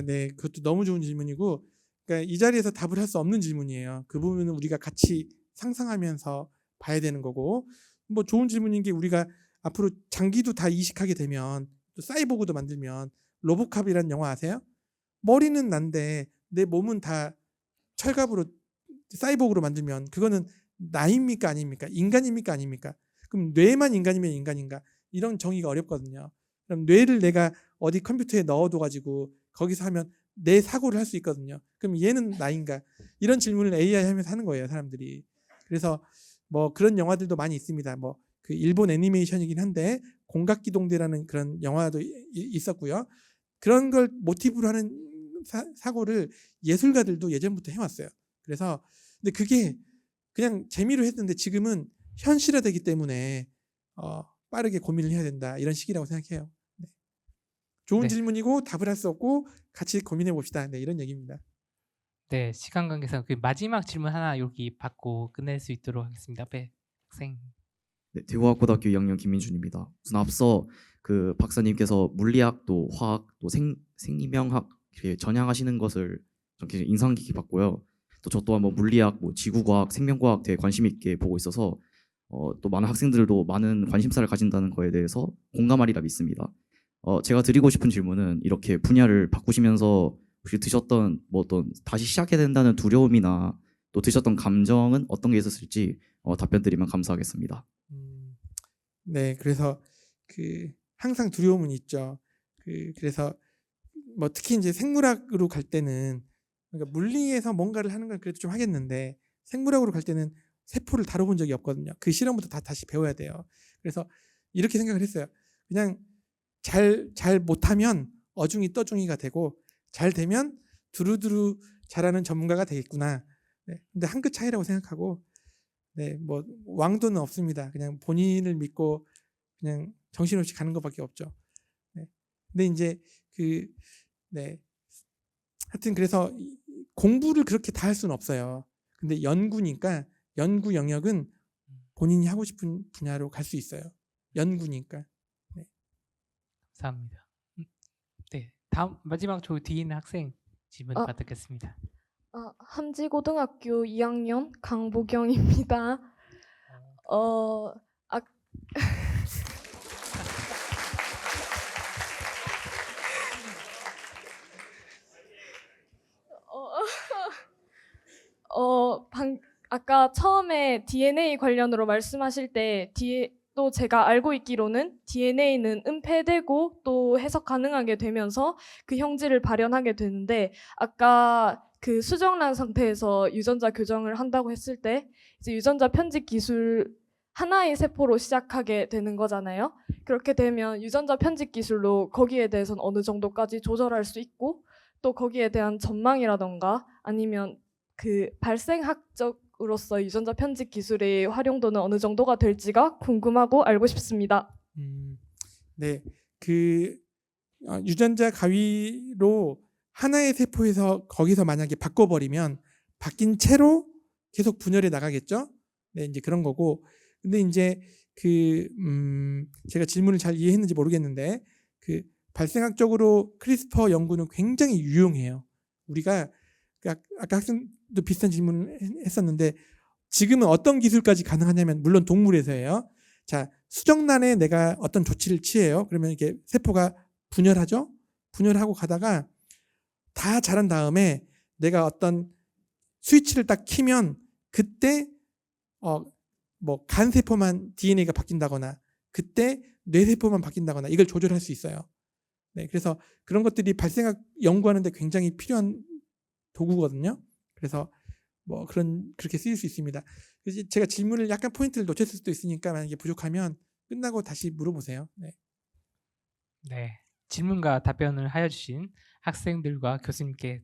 네, 그것도 너무 좋은 질문이고, 그러니까 이 자리에서 답을 할 수 없는 질문이에요. 그 부분은 우리가 같이 상상하면서 봐야 되는 거고, 뭐 좋은 질문인 게 우리가 앞으로 장기도 다 이식하게 되면 또 사이보그도 만들면 로보캅이라는 영화 아세요? 머리는 난데 내 몸은 다 철갑으로 사이보그로 만들면 그거는 나입니까 아닙니까? 인간입니까 아닙니까? 그럼 뇌만 인간이면 인간인가? 이런 정의가 어렵거든요. 그럼 뇌를 내가 어디 컴퓨터에 넣어둬가지고 거기서 하면 내 사고를 할 수 있거든요. 그럼 얘는 나인가? 이런 질문을 AI 하면서 하는 거예요, 사람들이. 그래서 뭐 그런 영화들도 많이 있습니다. 뭐 그 일본 애니메이션이긴 한데 공각기동대라는 그런 영화도 있었고요. 그런 걸 모티브로 하는 사고를 예술가들도 예전부터 해왔어요. 그래서 근데 그게 그냥 재미로 했는데 지금은 현실화되기 때문에 빠르게 고민을 해야 된다 이런 시기라고 생각해요. 네. 좋은 질문이고 답을 할 수 없고 같이 고민해 봅시다. 네, 이런 얘기입니다. 네, 시간 관계상 그 마지막 질문 하나 여기 받고 끝낼 수 있도록 하겠습니다. 학생. 네, 대구학고등학교 2학년 김민준입니다. 우선 앞서 그 박사님께서 물리학 또 화학 또 생리명학 이렇게 전향하시는 것을 좀 굉장히 인상 깊게 봤고요. 또 저 또한 뭐 물리학, 뭐 지구과학, 생명과학 되게 관심 있게 보고 있어서 또 많은 학생들도 많은 관심사를 가진다는 거에 대해서 공감하리라 믿습니다. 제가 드리고 싶은 질문은 이렇게 분야를 바꾸시면서 혹시 드셨던 뭐 어떤 다시 시작해야 된다는 두려움이나 또 드셨던 감정은 어떤 게 있었을지 답변 드리면 감사하겠습니다. 네, 그래서 항상 두려움은 있죠. 그래서 뭐 특히 이제 생물학으로 갈 때는 그러니까 물리에서 뭔가를 하는 건 그래도 좀 하겠는데 생물학으로 갈 때는 세포를 다뤄본 적이 없거든요. 그 실험부터 다시 배워야 돼요. 그래서 이렇게 생각을 했어요. 그냥 잘 못하면 어중이 떠중이가 되고 잘 되면 두루두루 잘하는 전문가가 되겠구나. 네, 근데 한 끗 차이라고 생각하고 네, 뭐 왕도는 없습니다. 그냥 본인을 믿고 그냥 정신없이 가는 것밖에 없죠. 네. 근데 이제 하여튼 그래서 공부를 그렇게 다 할 수는 없어요. 근데 연구니까 연구 영역은 본인이 하고 싶은 분야로 갈 수 있어요. 연구니까. 감사합니다. 네, 다음 마지막 저 뒤에 있는 학생 질문 아. 받겠습니다. 함지고등학교 2학년 강보경입니다. 아까 처음에 DNA 관련으로 말씀하실 때 또 제가 알고 있기로는 DNA는 은폐되고 또 해석 가능하게 되면서 그 형질을 발현하게 되는데 아까 그 수정란 상태에서 유전자 교정을 한다고 했을 때 이제 유전자 편집 기술 하나의 세포로 시작하게 되는 거잖아요. 그렇게 되면 유전자 편집 기술로 거기에 대해서는 어느 정도까지 조절할 수 있고 또 거기에 대한 전망이라던가 아니면 그 발생학적으로서 유전자 편집 기술의 활용도는 어느 정도가 될지가 궁금하고 알고 싶습니다. 네, 그 유전자 가위로 하나의 세포에서 거기서 만약에 바꿔버리면 바뀐 채로 계속 분열해 나가겠죠. 네, 이제 그런 거고. 근데 이제 제가 질문을 잘 이해했는지 모르겠는데 그 발생학적으로 크리스퍼 연구는 굉장히 유용해요. 우리가 아까 학생도 비슷한 질문을 했었는데 지금은 어떤 기술까지 가능하냐면 물론 동물에서예요. 자, 수정란에 내가 어떤 조치를 취해요. 그러면 이게 세포가 분열하죠. 분열하고 가다가 다 자란 다음에 내가 어떤 스위치를 딱 키면 그때 뭐 간세포만 DNA가 바뀐다거나 그때 뇌세포만 바뀐다거나 이걸 조절할 수 있어요. 네, 그래서 그런 것들이 발생학 연구하는데 굉장히 필요한 도구거든요. 그래서 뭐 그렇게 쓰일 수 있습니다. 그래서 제가 질문을 약간 포인트를 놓쳤을 수도 있으니까 만약에 부족하면 끝나고 다시 물어보세요. 네. 네, 질문과 답변을 하여 주신 학생들과 교수님께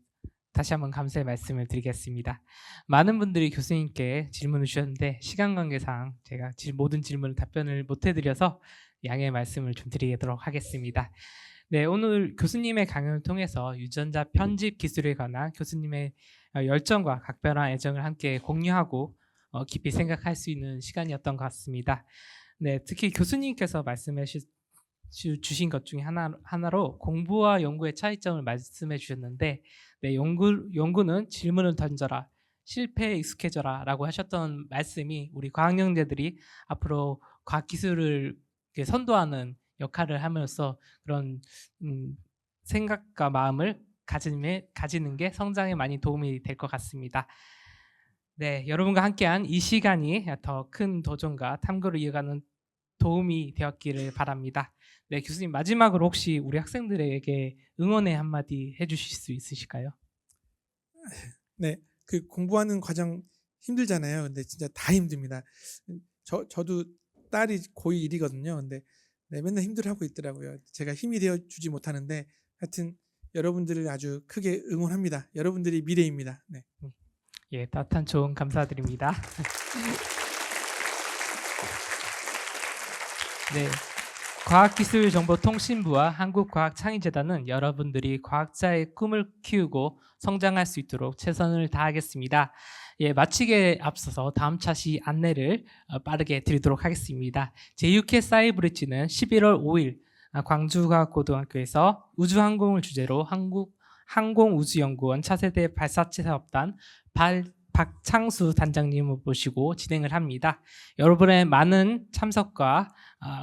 다시 한번 감사의 말씀을 드리겠습니다. 많은 분들이 교수님께 질문을 주셨는데 시간 관계상 제가 모든 질문을 답변을 못 해드려서 양해의 말씀을 좀 드리도록 하겠습니다. 네, 오늘 교수님의 강연을 통해서 유전자 편집 기술에 관한 교수님의 열정과 각별한 애정을 함께 공유하고 깊이 생각할 수 있는 시간이었던 것 같습니다. 네, 특히 교수님께서 말씀해 주신 것 중에 하나로 공부와 연구의 차이점을 말씀해 주셨는데 네, 연구는 질문을 던져라, 실패에 익숙해져라 라고 하셨던 말씀이 우리 과학영재들이 앞으로 과학기술을 선도하는 역할을 함으로써 그런 생각과 마음을 가지는 게 성장에 많이 도움이 될 것 같습니다. 네, 여러분과 함께한 이 시간이 더 큰 도전과 탐구를 이어가는 도움이 되었기를 바랍니다. 네, 교수님 마지막으로 혹시 우리 학생들에게 응원의 한마디 해주실 수 있으실까요? 네, 그 공부하는 과정 힘들잖아요. 근데 진짜 다 힘듭니다. 저도 딸이 고2 1이거든요. 근데 네, 맨날 힘들어하고 있더라고요. 제가 힘이 되어 주지 못하는데 하여튼 여러분들을 아주 크게 응원합니다. 여러분들이 미래입니다. 네. 예, 따뜻한 조언 감사드립니다. 네, 과학기술정보통신부와 한국과학창의재단은 여러분들이 과학자의 꿈을 키우고 성장할 수 있도록 최선을 다하겠습니다. 예, 마치기에 앞서서 다음 차시 안내를 빠르게 드리도록 하겠습니다. 제6회 사이브리지는 11월 5일 광주과학고등학교에서 우주항공을 주제로 한국항공우주연구원 차세대 발사체 사업단 박창수 단장님을 모시고 진행을 합니다. 여러분의 많은 참석과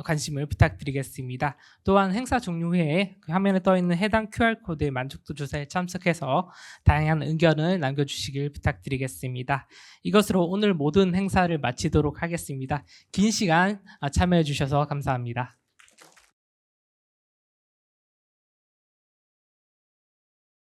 관심을 부탁드리겠습니다. 또한 행사 종료 후에 그 화면에 떠 있는 해당 QR코드의 만족도 조사에 참석해서 다양한 의견을 남겨주시길 부탁드리겠습니다. 이것으로 오늘 모든 행사를 마치도록 하겠습니다. 긴 시간 참여해 주셔서 감사합니다.